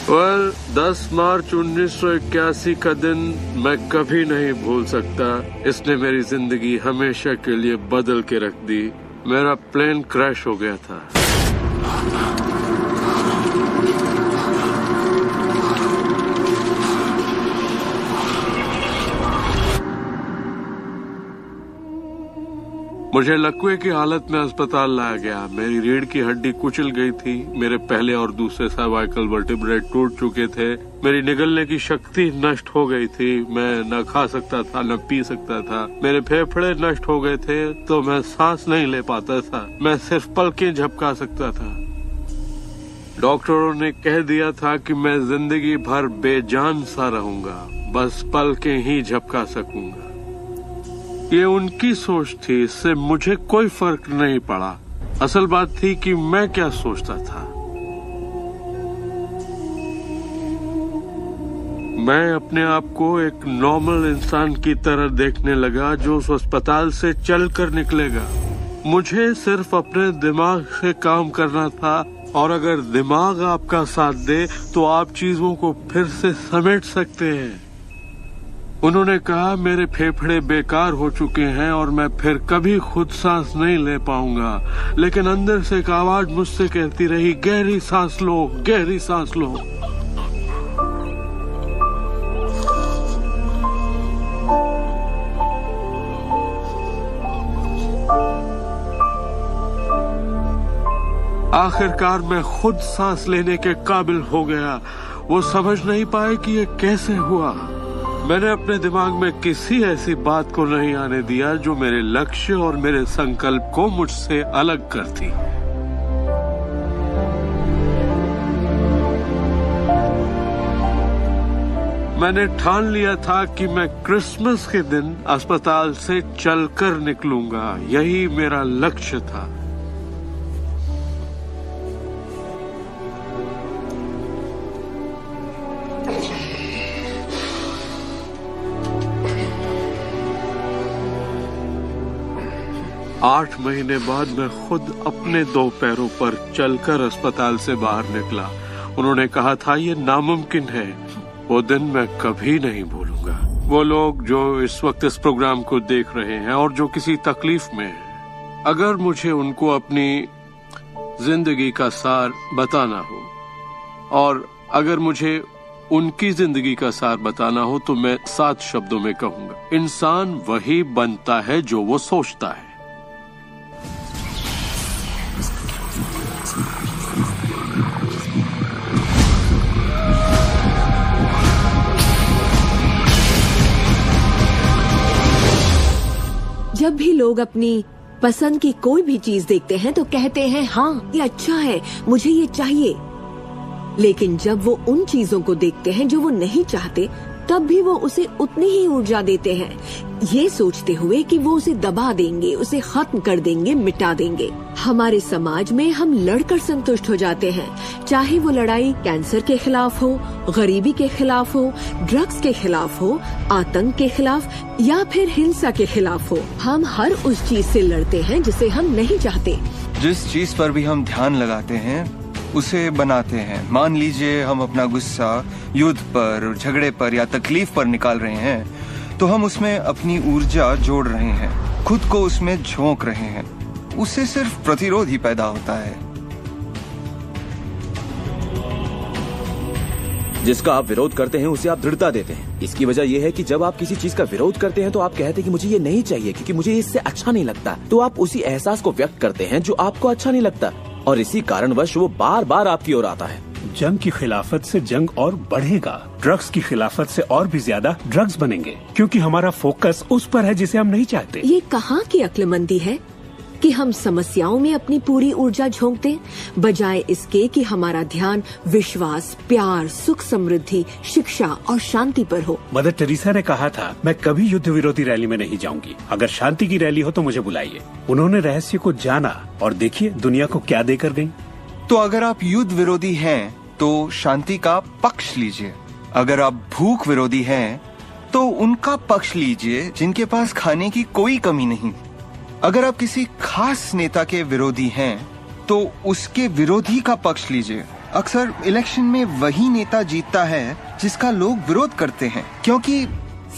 well, 10 मार्च 1981 का दिन मैं कभी नहीं भूल सकता। इसने मेरी जिंदगी हमेशा के लिए बदल के रख दी। मेरा प्लेन क्रैश हो गया था। मुझे लकवे की हालत में अस्पताल लाया गया। मेरी रीढ़ की हड्डी कुचल गई थी। मेरे पहले और दूसरे सर्वाइकल वर्टिब्रे टूट चुके थे। मेरी निगलने की शक्ति नष्ट हो गई थी। मैं न खा सकता था न पी सकता था। मेरे फेफड़े नष्ट हो गए थे तो मैं सांस नहीं ले पाता था। मैं सिर्फ पलकें झपका सकता था। डॉक्टरों ने कह दिया था कि मैं जिंदगी भर बेजान सा रहूंगा, बस पलकें ही झपका सकूंगा। ये उनकी सोच थी, इससे मुझे कोई फर्क नहीं पड़ा। असल बात थी कि मैं क्या सोचता था। मैं अपने आप को एक नॉर्मल इंसान की तरह देखने लगा जो उस अस्पताल से चलकर निकलेगा। मुझे सिर्फ अपने दिमाग से काम करना था, और अगर दिमाग आपका साथ दे तो आप चीजों को फिर से समेट सकते हैं। उन्होंने कहा मेरे फेफड़े बेकार हो चुके हैं और मैं फिर कभी खुद सांस नहीं ले पाऊंगा, लेकिन अंदर से एक आवाज मुझसे कहती रही, गहरी सांस लो, गहरी सांस लो। आखिरकार मैं खुद सांस लेने के काबिल हो गया। वो समझ नहीं पाए कि ये कैसे हुआ। मैंने अपने दिमाग में किसी ऐसी बात को नहीं आने दिया जो मेरे लक्ष्य और मेरे संकल्प को मुझसे अलग करती। मैंने ठान लिया था कि मैं क्रिसमस के दिन अस्पताल से चलकर निकलूंगा। यही मेरा लक्ष्य था। आठ महीने बाद मैं खुद अपने 2 पैरों पर चलकर अस्पताल से बाहर निकला। उन्होंने कहा था ये नामुमकिन है। वो दिन मैं कभी नहीं भूलूंगा। वो लोग जो इस वक्त इस प्रोग्राम को देख रहे हैं और जो किसी तकलीफ में हैं, अगर मुझे उनको अपनी जिंदगी का सार बताना हो और अगर मुझे उनकी जिंदगी का सार बताना हो तो मैं 7 शब्दों में कहूंगा, इंसान वही बनता है जो वो सोचता है। जब भी लोग अपनी पसंद की कोई भी चीज देखते हैं तो कहते हैं हाँ ये अच्छा है, मुझे ये चाहिए। लेकिन जब वो उन चीजों को देखते हैं जो वो नहीं चाहते, तब भी वो उसे उतनी ही ऊर्जा देते हैं, ये सोचते हुए कि वो उसे दबा देंगे, उसे खत्म कर देंगे, मिटा देंगे। हमारे समाज में हम लड़कर संतुष्ट हो जाते हैं, चाहे वो लड़ाई कैंसर के खिलाफ हो, गरीबी के खिलाफ हो, ड्रग्स के खिलाफ हो, आतंक के खिलाफ या फिर हिंसा के खिलाफ हो। हम हर उस चीज से लड़ते हैं जिसे हम नहीं चाहते। जिस चीज पर भी हम ध्यान लगाते हैं उसे बनाते हैं। मान लीजिए हम अपना गुस्सा युद्ध पर, झगड़े पर या तकलीफ पर निकाल रहे हैं, तो हम उसमें अपनी ऊर्जा जोड़ रहे हैं, खुद को उसमें झोंक रहे हैं। उससे सिर्फ प्रतिरोध ही पैदा होता है। जिसका आप विरोध करते हैं उसे आप दृढ़ता देते हैं। इसकी वजह यह है कि जब आप किसी चीज का विरोध करते हैं तो आप कहते हैं कि मुझे ये नहीं चाहिए क्योंकि मुझे इससे अच्छा नहीं लगता, तो आप उसी एहसास को व्यक्त करते हैं जो आपको अच्छा नहीं लगता, और इसी कारणवश वो बार बार आपकी ओर आता है। जंग की खिलाफत से जंग और बढ़ेगा, ड्रग्स की खिलाफत से और भी ज्यादा ड्रग्स बनेंगे, क्योंकि हमारा फोकस उस पर है जिसे हम नहीं चाहते। ये कहाँ की अक्लमंदी है कि हम समस्याओं में अपनी पूरी ऊर्जा झोंक दें, बजाय इसके कि हमारा ध्यान विश्वास, प्यार, सुख, समृद्धि, शिक्षा और शांति पर हो। मदर टेरेसा ने कहा था, मैं कभी युद्ध विरोधी रैली में नहीं जाऊंगी, अगर शांति की रैली हो तो मुझे बुलाइए। उन्होंने रहस्य को जाना और देखिए दुनिया को क्या देकर गयी। तो अगर आप युद्ध विरोधी हैं तो शांति का पक्ष लीजिए, अगर आप भूख विरोधी हैं तो उनका पक्ष लीजिए जिनके पास खाने की कोई कमी नहीं, अगर आप किसी खास नेता के विरोधी हैं तो उसके विरोधी का पक्ष लीजिए। अक्सर इलेक्शन में वही नेता जीतता है जिसका लोग विरोध करते हैं, क्योंकि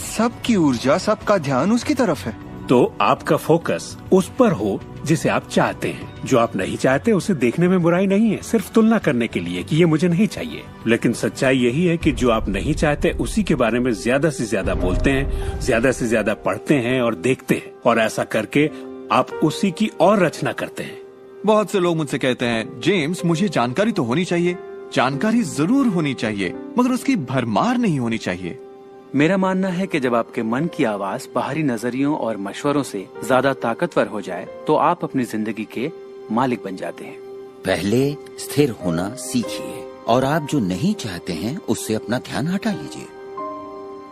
सबकी ऊर्जा, सबका ध्यान उसकी तरफ है। तो आपका फोकस उस पर हो जिसे आप चाहते हैं। जो आप नहीं चाहते उसे देखने में बुराई नहीं है, सिर्फ तुलना करने के लिए कि ये मुझे नहीं चाहिए। लेकिन सच्चाई यही है कि जो आप नहीं चाहते उसी के बारे में ज्यादा से ज्यादा बोलते हैं, ज्यादा से ज्यादा पढ़ते हैं और देखते हैं, और ऐसा करके आप उसी की और रचना करते हैं। बहुत से लोग मुझसे कहते हैं, जेम्स मुझे जानकारी तो होनी चाहिए, जानकारी जरूर होनी चाहिए, मगर उसकी भरमार नहीं होनी चाहिए। मेरा मानना है कि जब आपके मन की आवाज बाहरी नजरियों और मशवरों से ज्यादा ताकतवर हो जाए तो आप अपनी जिंदगी के मालिक बन जाते हैं। पहले स्थिर होना सीखिए, और आप जो नहीं चाहते हैं उससे अपना ध्यान हटा लीजिए,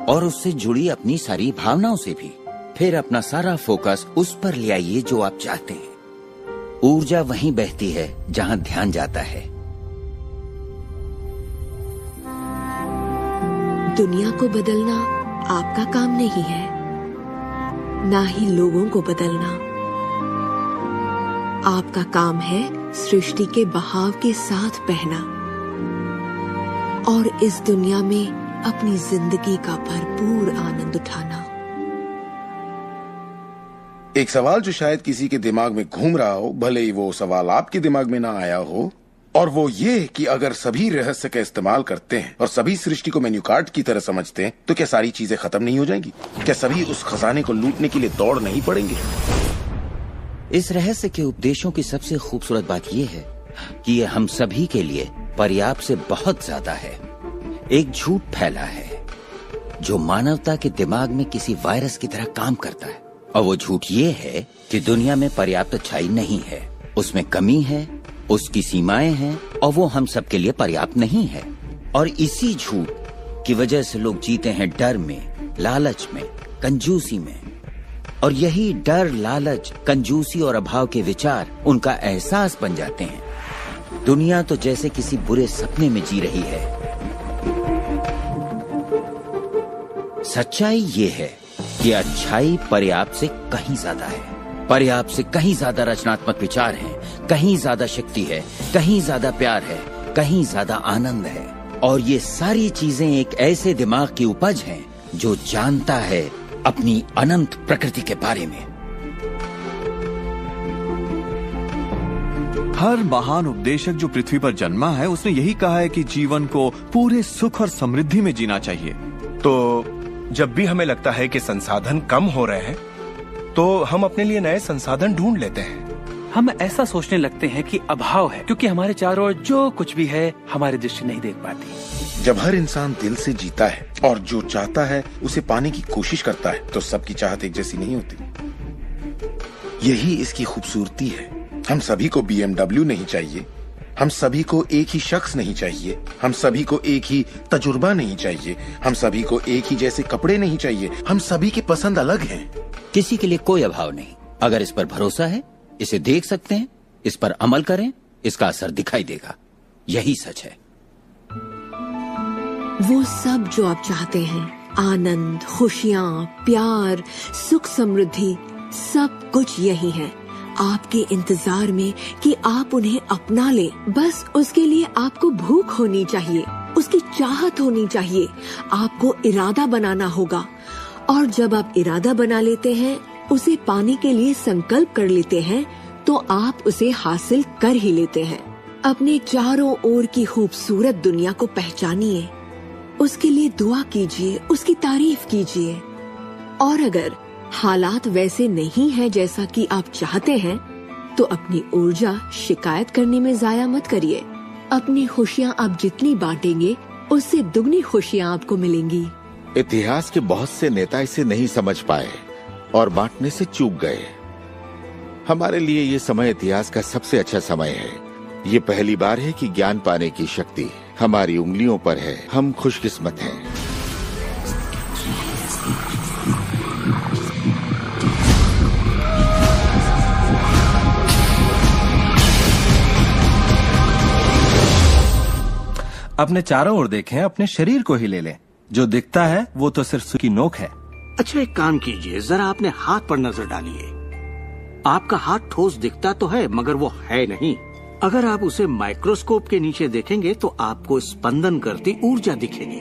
और उससे जुड़ी अपनी सारी भावनाओं से भी। फिर अपना सारा फोकस उस पर ले आइए जो आप चाहते हैं। ऊर्जा वहीं बहती है जहां ध्यान जाता है। दुनिया को बदलना आपका काम नहीं है, ना ही लोगों को बदलना। आपका काम है सृष्टि के बहाव के साथ बहना और इस दुनिया में अपनी जिंदगी का भरपूर आनंद उठाना। एक सवाल जो शायद किसी के दिमाग में घूम रहा हो, भले ही वो सवाल आपके दिमाग में ना आया हो, और वो ये कि अगर सभी रहस्य का इस्तेमाल करते हैं और सभी सृष्टि को मेन्यू कार्ड की तरह समझते हैं तो क्या सारी चीजें खत्म नहीं हो जाएंगी? क्या सभी उस खजाने को लूटने के लिए दौड़ नहीं पड़ेंगे? इस रहस्य के उपदेशों की सबसे खूबसूरत बात यह है कि ये हम सभी के लिए पर्याप्त से बहुत ज्यादा है। एक झूठ फैला है जो मानवता के दिमाग में किसी वायरस की तरह काम करता है, और वो झूठ ये है कि दुनिया में पर्याप्त अच्छाई नहीं है, उसमें कमी है, उसकी सीमाएं हैं, और वो हम सबके लिए पर्याप्त नहीं है। और इसी झूठ की वजह से लोग जीते हैं डर में, लालच में, कंजूसी में, और यही डर, लालच, कंजूसी और अभाव के विचार उनका एहसास बन जाते हैं। दुनिया तो जैसे किसी बुरे सपने में जी रही है। सच्चाई ये है कि अच्छाई पर्याप्त से कहीं ज्यादा है। पर्याप्त से कहीं ज्यादा रचनात्मक विचार हैं, कहीं ज्यादा शक्ति है, कहीं ज्यादा प्यार है, कहीं ज्यादा आनंद है। और ये सारी चीजें एक ऐसे दिमाग की उपज हैं जो जानता है अपनी अनंत प्रकृति के बारे में। हर महान उपदेशक जो पृथ्वी पर जन्मा है उसने यही कहा है कि जीवन को पूरे सुख और समृद्धि में जीना चाहिए। तो जब भी हमें लगता है कि संसाधन कम हो रहे हैं तो हम अपने लिए नए संसाधन ढूंढ लेते हैं। हम ऐसा सोचने लगते हैं कि अभाव है, क्योंकि हमारे चारों ओर जो कुछ भी है हमारी दृष्टि नहीं देख पाती। जब हर इंसान दिल से जीता है और जो चाहता है उसे पाने की कोशिश करता है तो सबकी चाहत एक जैसी नहीं होती। यही इसकी खूबसूरती है। हम सभी को BMW नहीं चाहिए, हम सभी को एक ही शख्स नहीं चाहिए, हम सभी को एक ही तजुर्बा नहीं चाहिए, हम सभी को एक ही जैसे कपड़े नहीं चाहिए, हम सभी की पसंद अलग हैं। किसी के लिए कोई अभाव नहीं। अगर इस पर भरोसा है, इसे देख सकते हैं, इस पर अमल करें, इसका असर दिखाई देगा। यही सच है। वो सब जो आप चाहते हैं, आनंद, खुशियाँ, प्यार, सुख, समृद्धि, सब कुछ यही है आपके इंतजार में कि आप उन्हें अपना लें। बस उसके लिए आपको भूख होनी चाहिए, उसकी चाहत होनी चाहिए, आपको इरादा बनाना होगा। और जब आप इरादा बना लेते हैं, उसे पाने के लिए संकल्प कर लेते हैं, तो आप उसे हासिल कर ही लेते हैं। अपने चारों ओर की खूबसूरत दुनिया को पहचानिए, उसके लिए दुआ कीजिए, उसकी तारीफ कीजिए। और अगर हालात वैसे नहीं है जैसा कि आप चाहते हैं, तो अपनी ऊर्जा शिकायत करने में जाया मत करिए। अपनी खुशियाँ आप जितनी बांटेंगे, उससे दुगनी खुशियाँ आपको मिलेंगी। इतिहास के बहुत से नेता इसे नहीं समझ पाए और बांटने से चूक गए। हमारे लिए ये समय इतिहास का सबसे अच्छा समय है। ये पहली बार है कि ज्ञान पाने की शक्ति हमारी उंगलियों पर है। हम खुशकिस्मत हैं। अपने चारों ओर देखें, अपने शरीर को ही ले लें। जो दिखता है वो तो सिर्फ की नोक है। अच्छा, एक काम कीजिए, जरा अपने हाथ पर नजर डालिए। आपका हाथ ठोस दिखता तो है, मगर वो है नहीं। अगर आप उसे माइक्रोस्कोप के नीचे देखेंगे तो आपको स्पंदन करती ऊर्जा दिखेगी।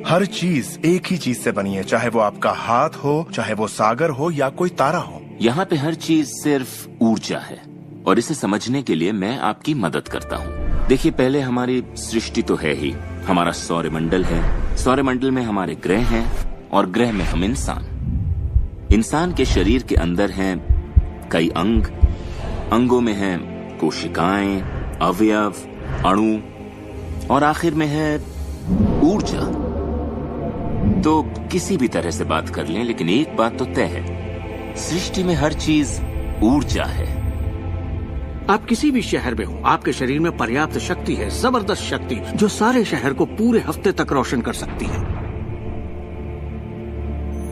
हर चीज एक ही चीज से बनी है, चाहे वो आपका हाथ हो, चाहे वो सागर हो या कोई तारा हो। यहाँ पे हर चीज सिर्फ ऊर्जा है, और इसे समझने के लिए मैं आपकी मदद करता हूँ। देखिए, पहले हमारी सृष्टि तो है ही, हमारा सौरमंडल है। सौरमंडल में हमारे ग्रह हैं, और ग्रह में हम इंसान के शरीर के अंदर हैं कई अंग, अंगों में हैं कोशिकाएं, अवयव, अणु, और आखिर में है ऊर्जा। तो किसी भी तरह से बात कर लें, लेकिन एक बात तो तय है, सृष्टि में हर चीज ऊर्जा है। आप किसी भी शहर में हो, आपके शरीर में पर्याप्त शक्ति है, जबरदस्त शक्ति, जो सारे शहर को पूरे हफ्ते तक रोशन कर सकती है।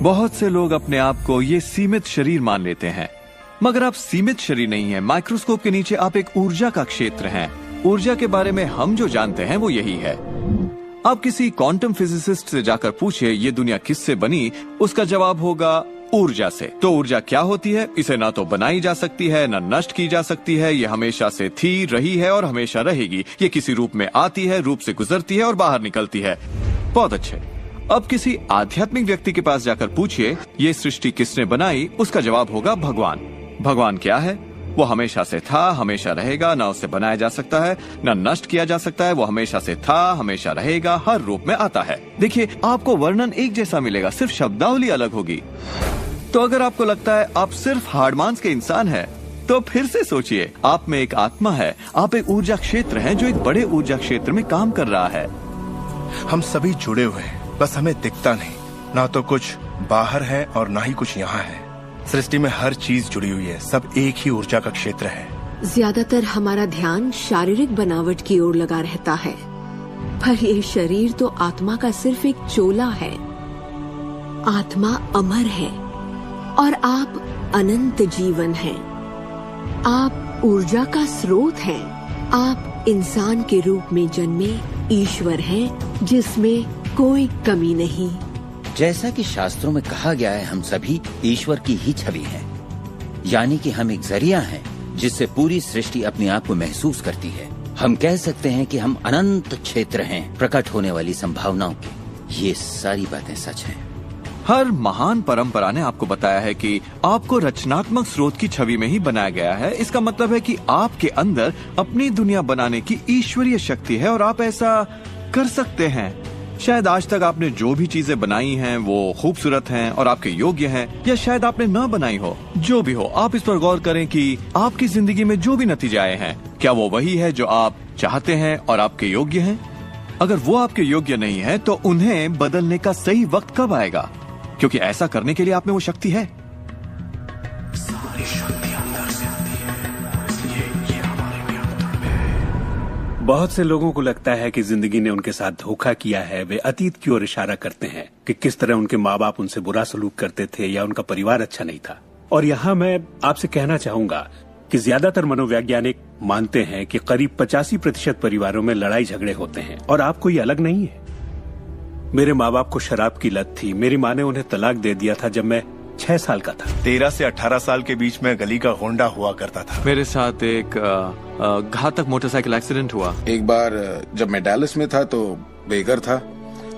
बहुत से लोग अपने आप को ये सीमित शरीर मान लेते हैं, मगर आप सीमित शरीर नहीं हैं। माइक्रोस्कोप के नीचे आप एक ऊर्जा का क्षेत्र हैं। ऊर्जा के बारे में हम जो जानते हैं वो यही है। आप किसी क्वांटम फिजिसिस्ट से जाकर पूछिए ये दुनिया किससे बनी, उसका जवाब होगा ऊर्जा से। तो ऊर्जा क्या होती है? इसे ना तो बनाई जा सकती है, ना नष्ट की जा सकती है। ये हमेशा से थी, रही है और हमेशा रहेगी। ये किसी रूप में आती है, रूप से गुजरती है और बाहर निकलती है। बहुत अच्छे। अब किसी आध्यात्मिक व्यक्ति के पास जाकर पूछिए ये सृष्टि किसने बनाई, उसका जवाब होगा भगवान। भगवान क्या है? वो हमेशा से था, हमेशा रहेगा, ना उसे बनाया जा सकता है, ना नष्ट किया जा सकता है। वो हमेशा से था, हमेशा रहेगा, हर रूप में आता है। देखिए, आपको वर्णन एक जैसा मिलेगा, सिर्फ शब्दावली अलग होगी। तो अगर आपको लगता है आप सिर्फ हाड़ मांस के इंसान हैं, तो फिर से सोचिए, आप में एक आत्मा है। आप एक ऊर्जा क्षेत्र हैं जो एक बड़े ऊर्जा क्षेत्र में काम कर रहा है। हम सभी जुड़े हुए हैं, बस हमें दिखता नहीं। ना तो कुछ बाहर है और ना ही कुछ यहाँ है। सृष्टि में हर चीज जुड़ी हुई है, सब एक ही ऊर्जा का क्षेत्र है। ज्यादातर हमारा ध्यान शारीरिक बनावट की ओर लगा रहता है, पर ये शरीर तो आत्मा का सिर्फ एक चोला है। आत्मा अमर है और आप अनंत जीवन हैं। आप ऊर्जा का स्रोत हैं। आप इंसान के रूप में जन्मे ईश्वर हैं, जिसमें कोई कमी नहीं। जैसा कि शास्त्रों में कहा गया है, हम सभी ईश्वर की ही छवि हैं। यानी कि हम एक जरिया हैं जिससे पूरी सृष्टि अपने आप को महसूस करती है। हम कह सकते हैं कि हम अनंत क्षेत्र हैं प्रकट होने वाली संभावनाओं के। ये सारी बातें सच हैं। हर महान परंपरा ने आपको बताया है कि आपको रचनात्मक स्रोत की छवि में ही बनाया गया है। इसका मतलब है कि आपके अंदर अपनी दुनिया बनाने की ईश्वरीय शक्ति है और आप ऐसा कर सकते हैं। शायद आज तक आपने जो भी चीजें बनाई हैं वो खूबसूरत हैं और आपके योग्य हैं, या शायद आपने न बनाई हो। जो भी हो, आप इस पर गौर करें कि आपकी जिंदगी में जो भी नतीजे आए हैं, क्या वो वही है जो आप चाहते हैं और आपके योग्य हैं? अगर वो आपके योग्य नहीं है तो उन्हें बदलने का सही वक्त कब आएगा? क्योंकि ऐसा करने के लिए आप में वो शक्ति है। सारी शक्ति अंदर से आती है, इसलिए ये हमारे नियंत्रण में है। बहुत से लोगों को लगता है कि जिंदगी ने उनके साथ धोखा किया है। वे अतीत की ओर इशारा करते हैं कि किस तरह उनके माँ बाप उनसे बुरा सलूक करते थे या उनका परिवार अच्छा नहीं था। और यहाँ मैं आपसे कहना चाहूंगा कि ज्यादातर मनोवैज्ञानिक मानते हैं कि करीब 85% परिवारों में लड़ाई झगड़े होते हैं और आप कोई अलग नहीं है। मेरे माँ बाप को शराब की लत थी। मेरी माँ ने उन्हें तलाक दे दिया था जब मैं 6 साल का था। 13 से 18 साल के बीच में गली का गोंडा हुआ करता था। मेरे साथ एक घातक मोटरसाइकिल एक्सीडेंट हुआ। एक बार जब मैं डैलस में था तो बेघर था,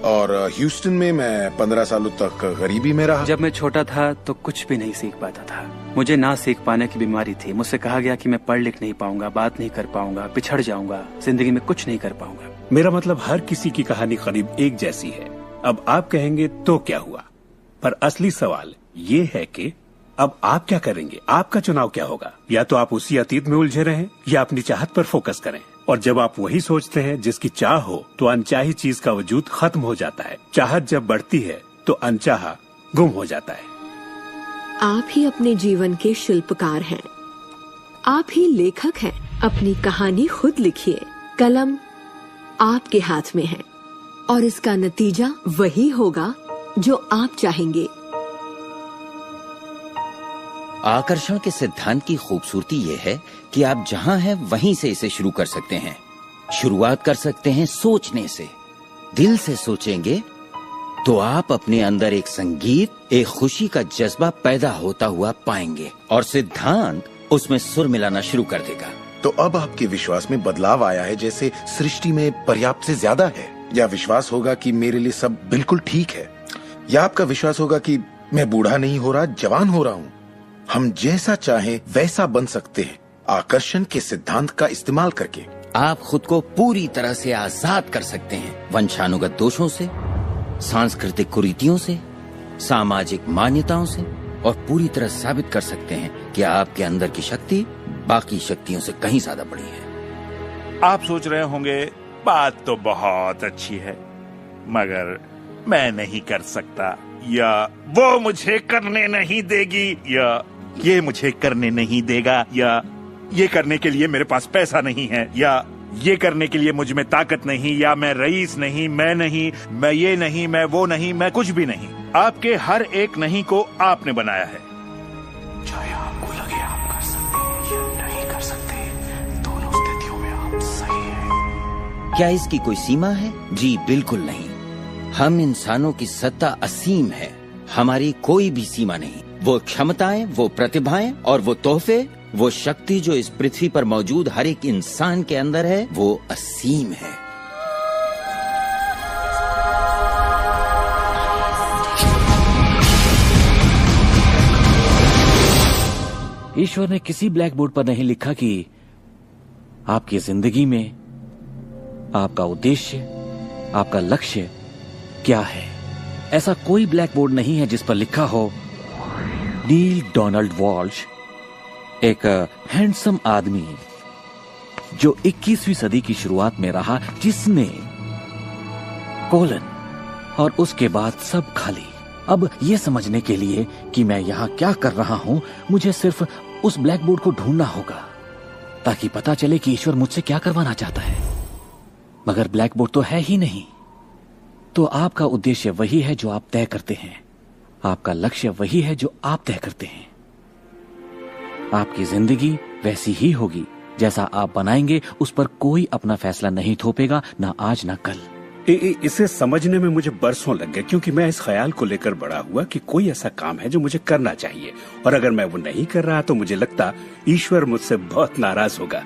और ह्यूस्टन में मैं 15 सालों तक गरीबी में रहा। जब मैं छोटा था तो कुछ भी नहीं सीख पाता था। मुझे ना सीख पाने की बीमारी थी। मुझसे कहा गया कि मैं पढ़ लिख नहीं पाऊंगा, बात नहीं कर पाऊंगा, पिछड़ जाऊंगा, जिंदगी में कुछ नहीं कर पाऊंगा। मेरा मतलब हर किसी की कहानी करीब एक जैसी है। अब आप कहेंगे तो क्या हुआ, पर असली सवाल ये है कि अब आप क्या करेंगे, आपका चुनाव क्या होगा। या तो आप उसी अतीत में उलझे रहें या अपनी चाहत पर फोकस करें। और जब आप वही सोचते हैं जिसकी चाह हो तो अनचाही चीज का वजूद खत्म हो जाता है। चाहत जब बढ़ती है तो अनचाहा गुम हो जाता है। आप ही अपने जीवन के शिल्पकार हैं, आप ही लेखक हैं। अपनी कहानी खुद लिखिए, कलम आपके हाथ में है और इसका नतीजा वही होगा जो आप चाहेंगे। आकर्षण के सिद्धांत की खूबसूरती ये है कि आप जहां हैं वहीं से इसे शुरू कर सकते हैं। शुरुआत कर सकते हैं सोचने से। दिल से सोचेंगे तो आप अपने अंदर एक संगीत, एक खुशी का जज्बा पैदा होता हुआ पाएंगे और सिद्धांत उसमें सुर मिलाना शुरू कर देगा। तो अब आपके विश्वास में बदलाव आया है, जैसे सृष्टि में पर्याप्त से ज्यादा है, या विश्वास होगा कि मेरे लिए सब बिल्कुल ठीक है, या आपका विश्वास होगा कि मैं बूढ़ा नहीं हो रहा, जवान हो रहा हूँ। हम जैसा चाहें वैसा बन सकते हैं आकर्षण के सिद्धांत का इस्तेमाल करके। आप खुद को पूरी तरह से आजाद कर सकते हैं वंशानुगत दोषों से, सांस्कृतिक कुरीतियों से, सामाजिक मान्यताओं से, और पूरी तरह साबित कर सकते हैं कि आपके अंदर की शक्ति बाकी शक्तियों से कहीं ज्यादा बड़ी है। आप सोच रहे होंगे बात तो बहुत अच्छी है, मगर मैं नहीं कर सकता, या वो मुझे करने नहीं देगी, या ये मुझे करने नहीं देगा, या ये करने के लिए मेरे पास पैसा नहीं है, या ये करने के लिए मुझ में ताकत नहीं, या मैं रईस नहीं, मैं नहीं, मैं ये नहीं, मैं वो नहीं, मैं कुछ भी नहीं। आपके हर एक नहीं को आपने बनाया है। चाहे आपको लगे आप कर सकते हैं या नहीं कर सकते, दोनों स्थितियों में आप सही हैं। क्या इसकी कोई सीमा है? जी बिल्कुल नहीं। हम इंसानों की सत्ता असीम है, हमारी कोई भी सीमा नहीं। वो क्षमताएं, वो प्रतिभाएं और वो तोहफे, वो शक्ति जो इस पृथ्वी पर मौजूद हर एक इंसान के अंदर है, वो असीम है। ईश्वर ने किसी ब्लैक बोर्ड पर नहीं लिखा कि आपकी जिंदगी में आपका उद्देश्य, आपका लक्ष्य क्या है। ऐसा कोई ब्लैक बोर्ड नहीं है जिस पर लिखा हो नील डोनाल्ड वॉल्श, एक हैंडसम आदमी जो 21वीं सदी की शुरुआत में रहा, जिसने कोलन और उसके बाद सब खाली। अब ये समझने के लिए कि मैं यहाँ क्या कर रहा हूँ, मुझे सिर्फ उस ब्लैक बोर्ड को ढूंढना होगा ताकि पता चले कि ईश्वर मुझसे क्या करवाना चाहता है। मगर ब्लैक बोर्ड तो है ही नहीं। तो आपका उद्देश्य वही है जो आप तय करते हैं, आपका लक्ष्य वही है जो आप तय करते हैं। आपकी जिंदगी वैसी ही होगी जैसा आप बनाएंगे, उस पर कोई अपना फैसला नहीं थोपेगा, ना आज ना कल। इसे समझने में मुझे बरसों लग गए, क्योंकि मैं इस ख्याल को लेकर बड़ा हुआ कि कोई ऐसा काम है जो मुझे करना चाहिए, और अगर मैं वो नहीं कर रहा तो मुझे लगता ईश्वर मुझसे बहुत नाराज होगा।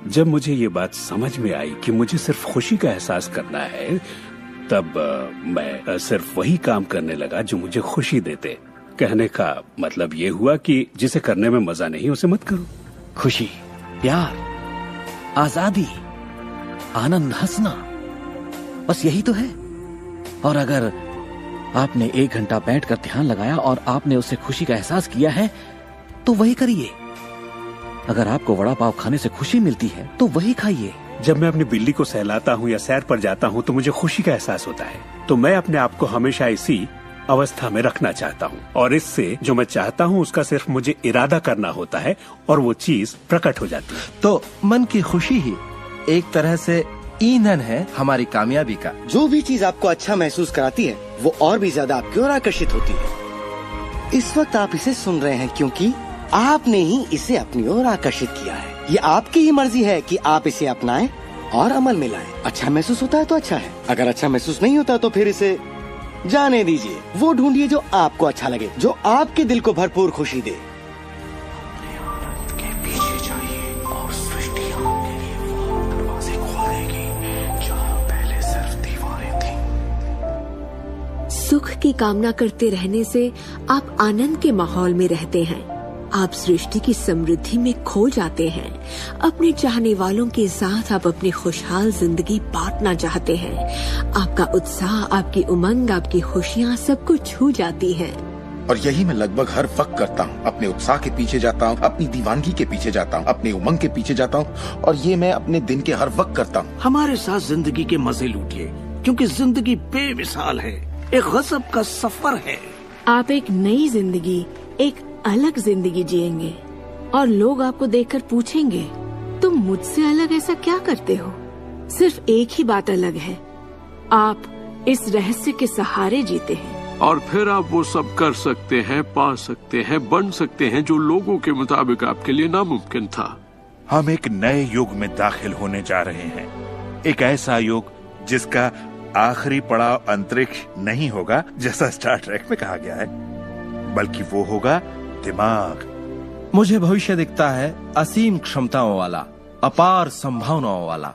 जब मुझे ये बात समझ में आई कि मुझे सिर्फ खुशी का एहसास करना है, तब मैं सिर्फ वही काम करने लगा जो मुझे खुशी देते। कहने का मतलब ये हुआ कि जिसे करने में मजा नहीं उसे मत करो। खुशी, प्यार, आजादी, आनंद, हंसना, बस यही तो है। और अगर आपने 1 घंटा बैठकर ध्यान लगाया और आपने उससे खुशी का एहसास किया है तो वही करिए। अगर आपको वड़ा पाव खाने से खुशी मिलती है तो वही खाइए। जब मैं अपनी बिल्ली को सहलाता हूँ या सैर पर जाता हूँ तो मुझे खुशी का एहसास होता है। तो मैं अपने आप को हमेशा इसी अवस्था में रखना चाहता हूँ, और इससे जो मैं चाहता हूँ उसका सिर्फ मुझे इरादा करना होता है और वो चीज प्रकट हो जाती है। तो मन की खुशी ही एक तरह से ईंधन है हमारी कामयाबी का। जो भी चीज आपको अच्छा महसूस कराती है वो और भी ज्यादा आपकी ओर आकर्षित होती है। इस वक्त आप इसे सुन रहे हैं क्योंकि आपने ही इसे अपनी ओर आकर्षित किया है। ये आपकी ही मर्जी है कि आप इसे अपनाएं और अमल में लाएं। अच्छा महसूस होता है तो अच्छा है, अगर अच्छा महसूस नहीं होता तो फिर इसे जाने दीजिए। वो ढूंढिए जो आपको अच्छा लगे, जो आपके दिल को भरपूर खुशी दे। के पीछे जाइए और सृष्टि आपके लिए वो दरवाजे खोल देगी जहाँ पहले सिर्फ दीवारें थीं। सुख की कामना करते रहने से आप आनंद के माहौल में रहते हैं। आप सृष्टि की समृद्धि में खो जाते हैं। अपने चाहने वालों के साथ आप अपनी खुशहाल जिंदगी बांटना चाहते हैं। आपका उत्साह, आपकी उमंग, आपकी खुशियाँ सब कुछ छू जाती हैं। और यही मैं लगभग हर वक्त करता हूँ। अपने उत्साह के पीछे जाता हूँ, अपनी दीवानगी के पीछे जाता हूँ, अपनी उमंग के पीछे जाता हूँ, और ये मैं अपने दिन के हर वक्त करता हूँ। हमारे साथ जिंदगी के मजे लूटिए, क्योंकि जिंदगी बेमिसाल है, एक गजब का सफर है। आप एक नई जिंदगी, एक अलग जिंदगी जिएंगे और लोग आपको देखकर पूछेंगे, तुम मुझसे अलग ऐसा क्या करते हो? सिर्फ एक ही बात अलग है, आप इस रहस्य के सहारे जीते हैं। और फिर आप वो सब कर सकते हैं, पा सकते हैं, बन सकते हैं जो लोगों के मुताबिक आपके लिए नामुमकिन था। हम एक नए युग में दाखिल होने जा रहे हैं, एक ऐसा युग जिसका आखिरी पड़ाव अंतरिक्ष नहीं होगा जैसा स्टार ट्रेक में कहा गया है, बल्कि वो होगा दिमाग। मुझे भविष्य दिखता है असीम क्षमताओं वाला, अपार संभावनाओं वाला।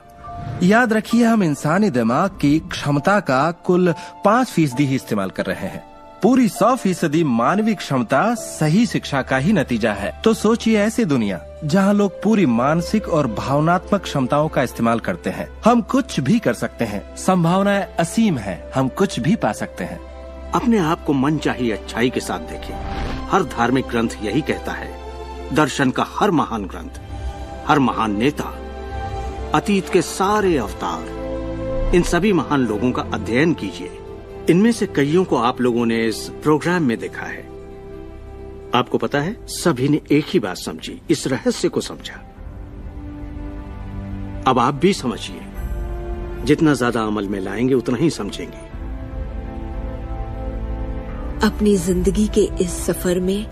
याद रखिए, हम इंसानी दिमाग की क्षमता का कुल 5% ही इस्तेमाल कर रहे हैं। पूरी 100% मानवीय क्षमता सही शिक्षा का ही नतीजा है। तो सोचिए ऐसी दुनिया जहां लोग पूरी मानसिक और भावनात्मक क्षमताओं का इस्तेमाल करते हैं। हम कुछ भी कर सकते हैं, संभावनाएं असीम है, हम कुछ भी पा सकते हैं। अपने आप को मनचाही अच्छाई के साथ देखें। हर धार्मिक ग्रंथ यही कहता है। दर्शन का हर महान ग्रंथ, हर महान नेता, अतीत के सारे अवतार, इन सभी महान लोगों का अध्ययन कीजिए। इनमें से कईयों को आप लोगों ने इस प्रोग्राम में देखा है। आपको पता है, सभी ने एक ही बात समझी, इस रहस्य को समझा। अब आप भी समझिए, जितना ज्यादा अमल में लाएंगे उतना ही समझेंगे। अपनी जिंदगी के इस सफर में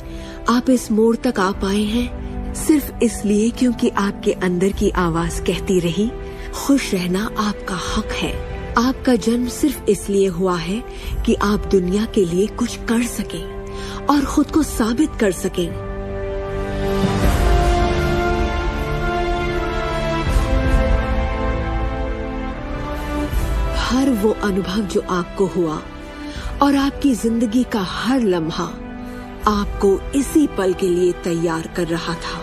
आप इस मोड़ तक आ पाए हैं सिर्फ इसलिए क्योंकि आपके अंदर की आवाज कहती रही, खुश रहना आपका हक है। आपका जन्म सिर्फ इसलिए हुआ है कि आप दुनिया के लिए कुछ कर सकें और खुद को साबित कर सकें। हर वो अनुभव जो आपको हुआ और आपकी जिंदगी का हर लम्हा आपको इसी पल के लिए तैयार कर रहा था।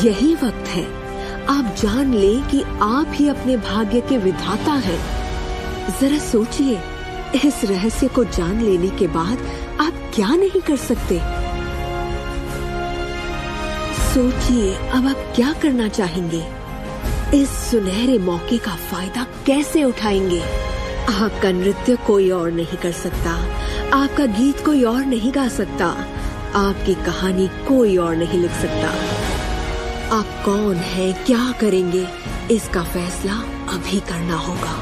यही वक्त है आप जान लें कि आप ही अपने भाग्य के विधाता हैं। जरा सोचिए, इस रहस्य को जान लेने के बाद आप क्या नहीं कर सकते? सोचिए, अब आप क्या करना चाहेंगे? इस सुनहरे मौके का फायदा कैसे उठाएंगे? आपका नृत्य कोई और नहीं कर सकता, आपका गीत कोई और नहीं गा सकता, आपकी कहानी कोई और नहीं लिख सकता। आप कौन हैं, क्या करेंगे, इसका फैसला अभी करना होगा।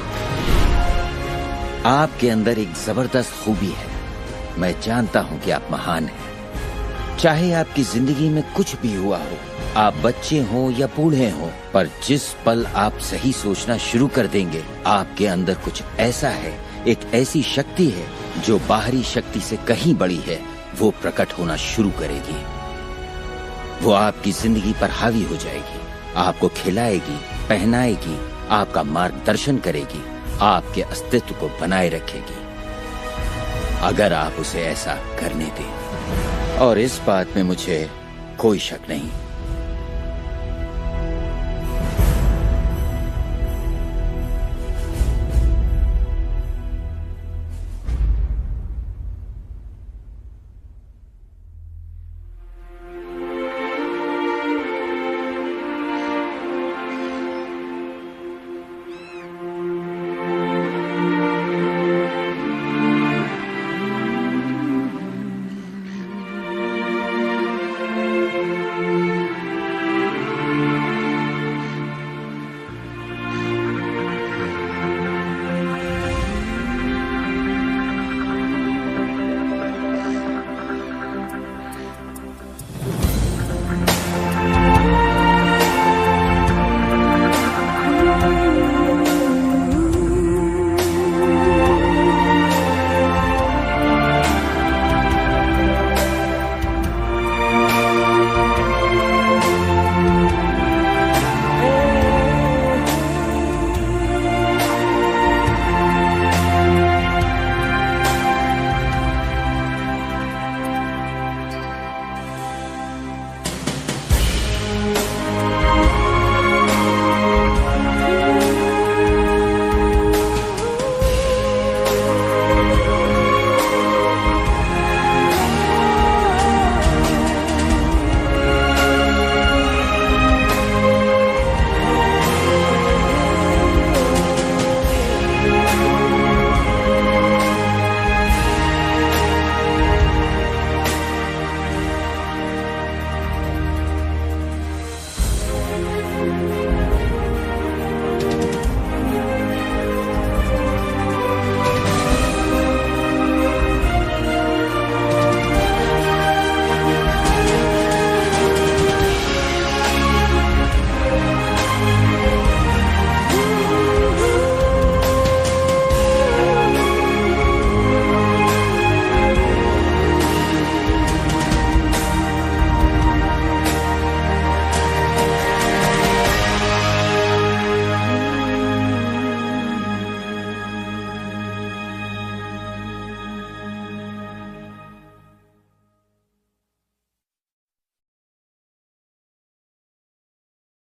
आपके अंदर एक जबरदस्त खूबी है। मैं जानता हूं कि आप महान हैं। चाहे आपकी जिंदगी में कुछ भी हुआ हो, आप बच्चे हों या बूढ़े हों, पर जिस पल आप सही सोचना शुरू कर देंगे, आपके अंदर कुछ ऐसा है, एक ऐसी शक्ति है जो बाहरी शक्ति से कहीं बड़ी है, वो प्रकट होना शुरू करेगी। वो आपकी जिंदगी पर हावी हो जाएगी, आपको खिलाएगी, पहनाएगी, आपका मार्गदर्शन करेगी, आपके अस्तित्व को बनाए रखेगी, अगर आप उसे ऐसा करने दें। और इस बात में मुझे कोई शक नहीं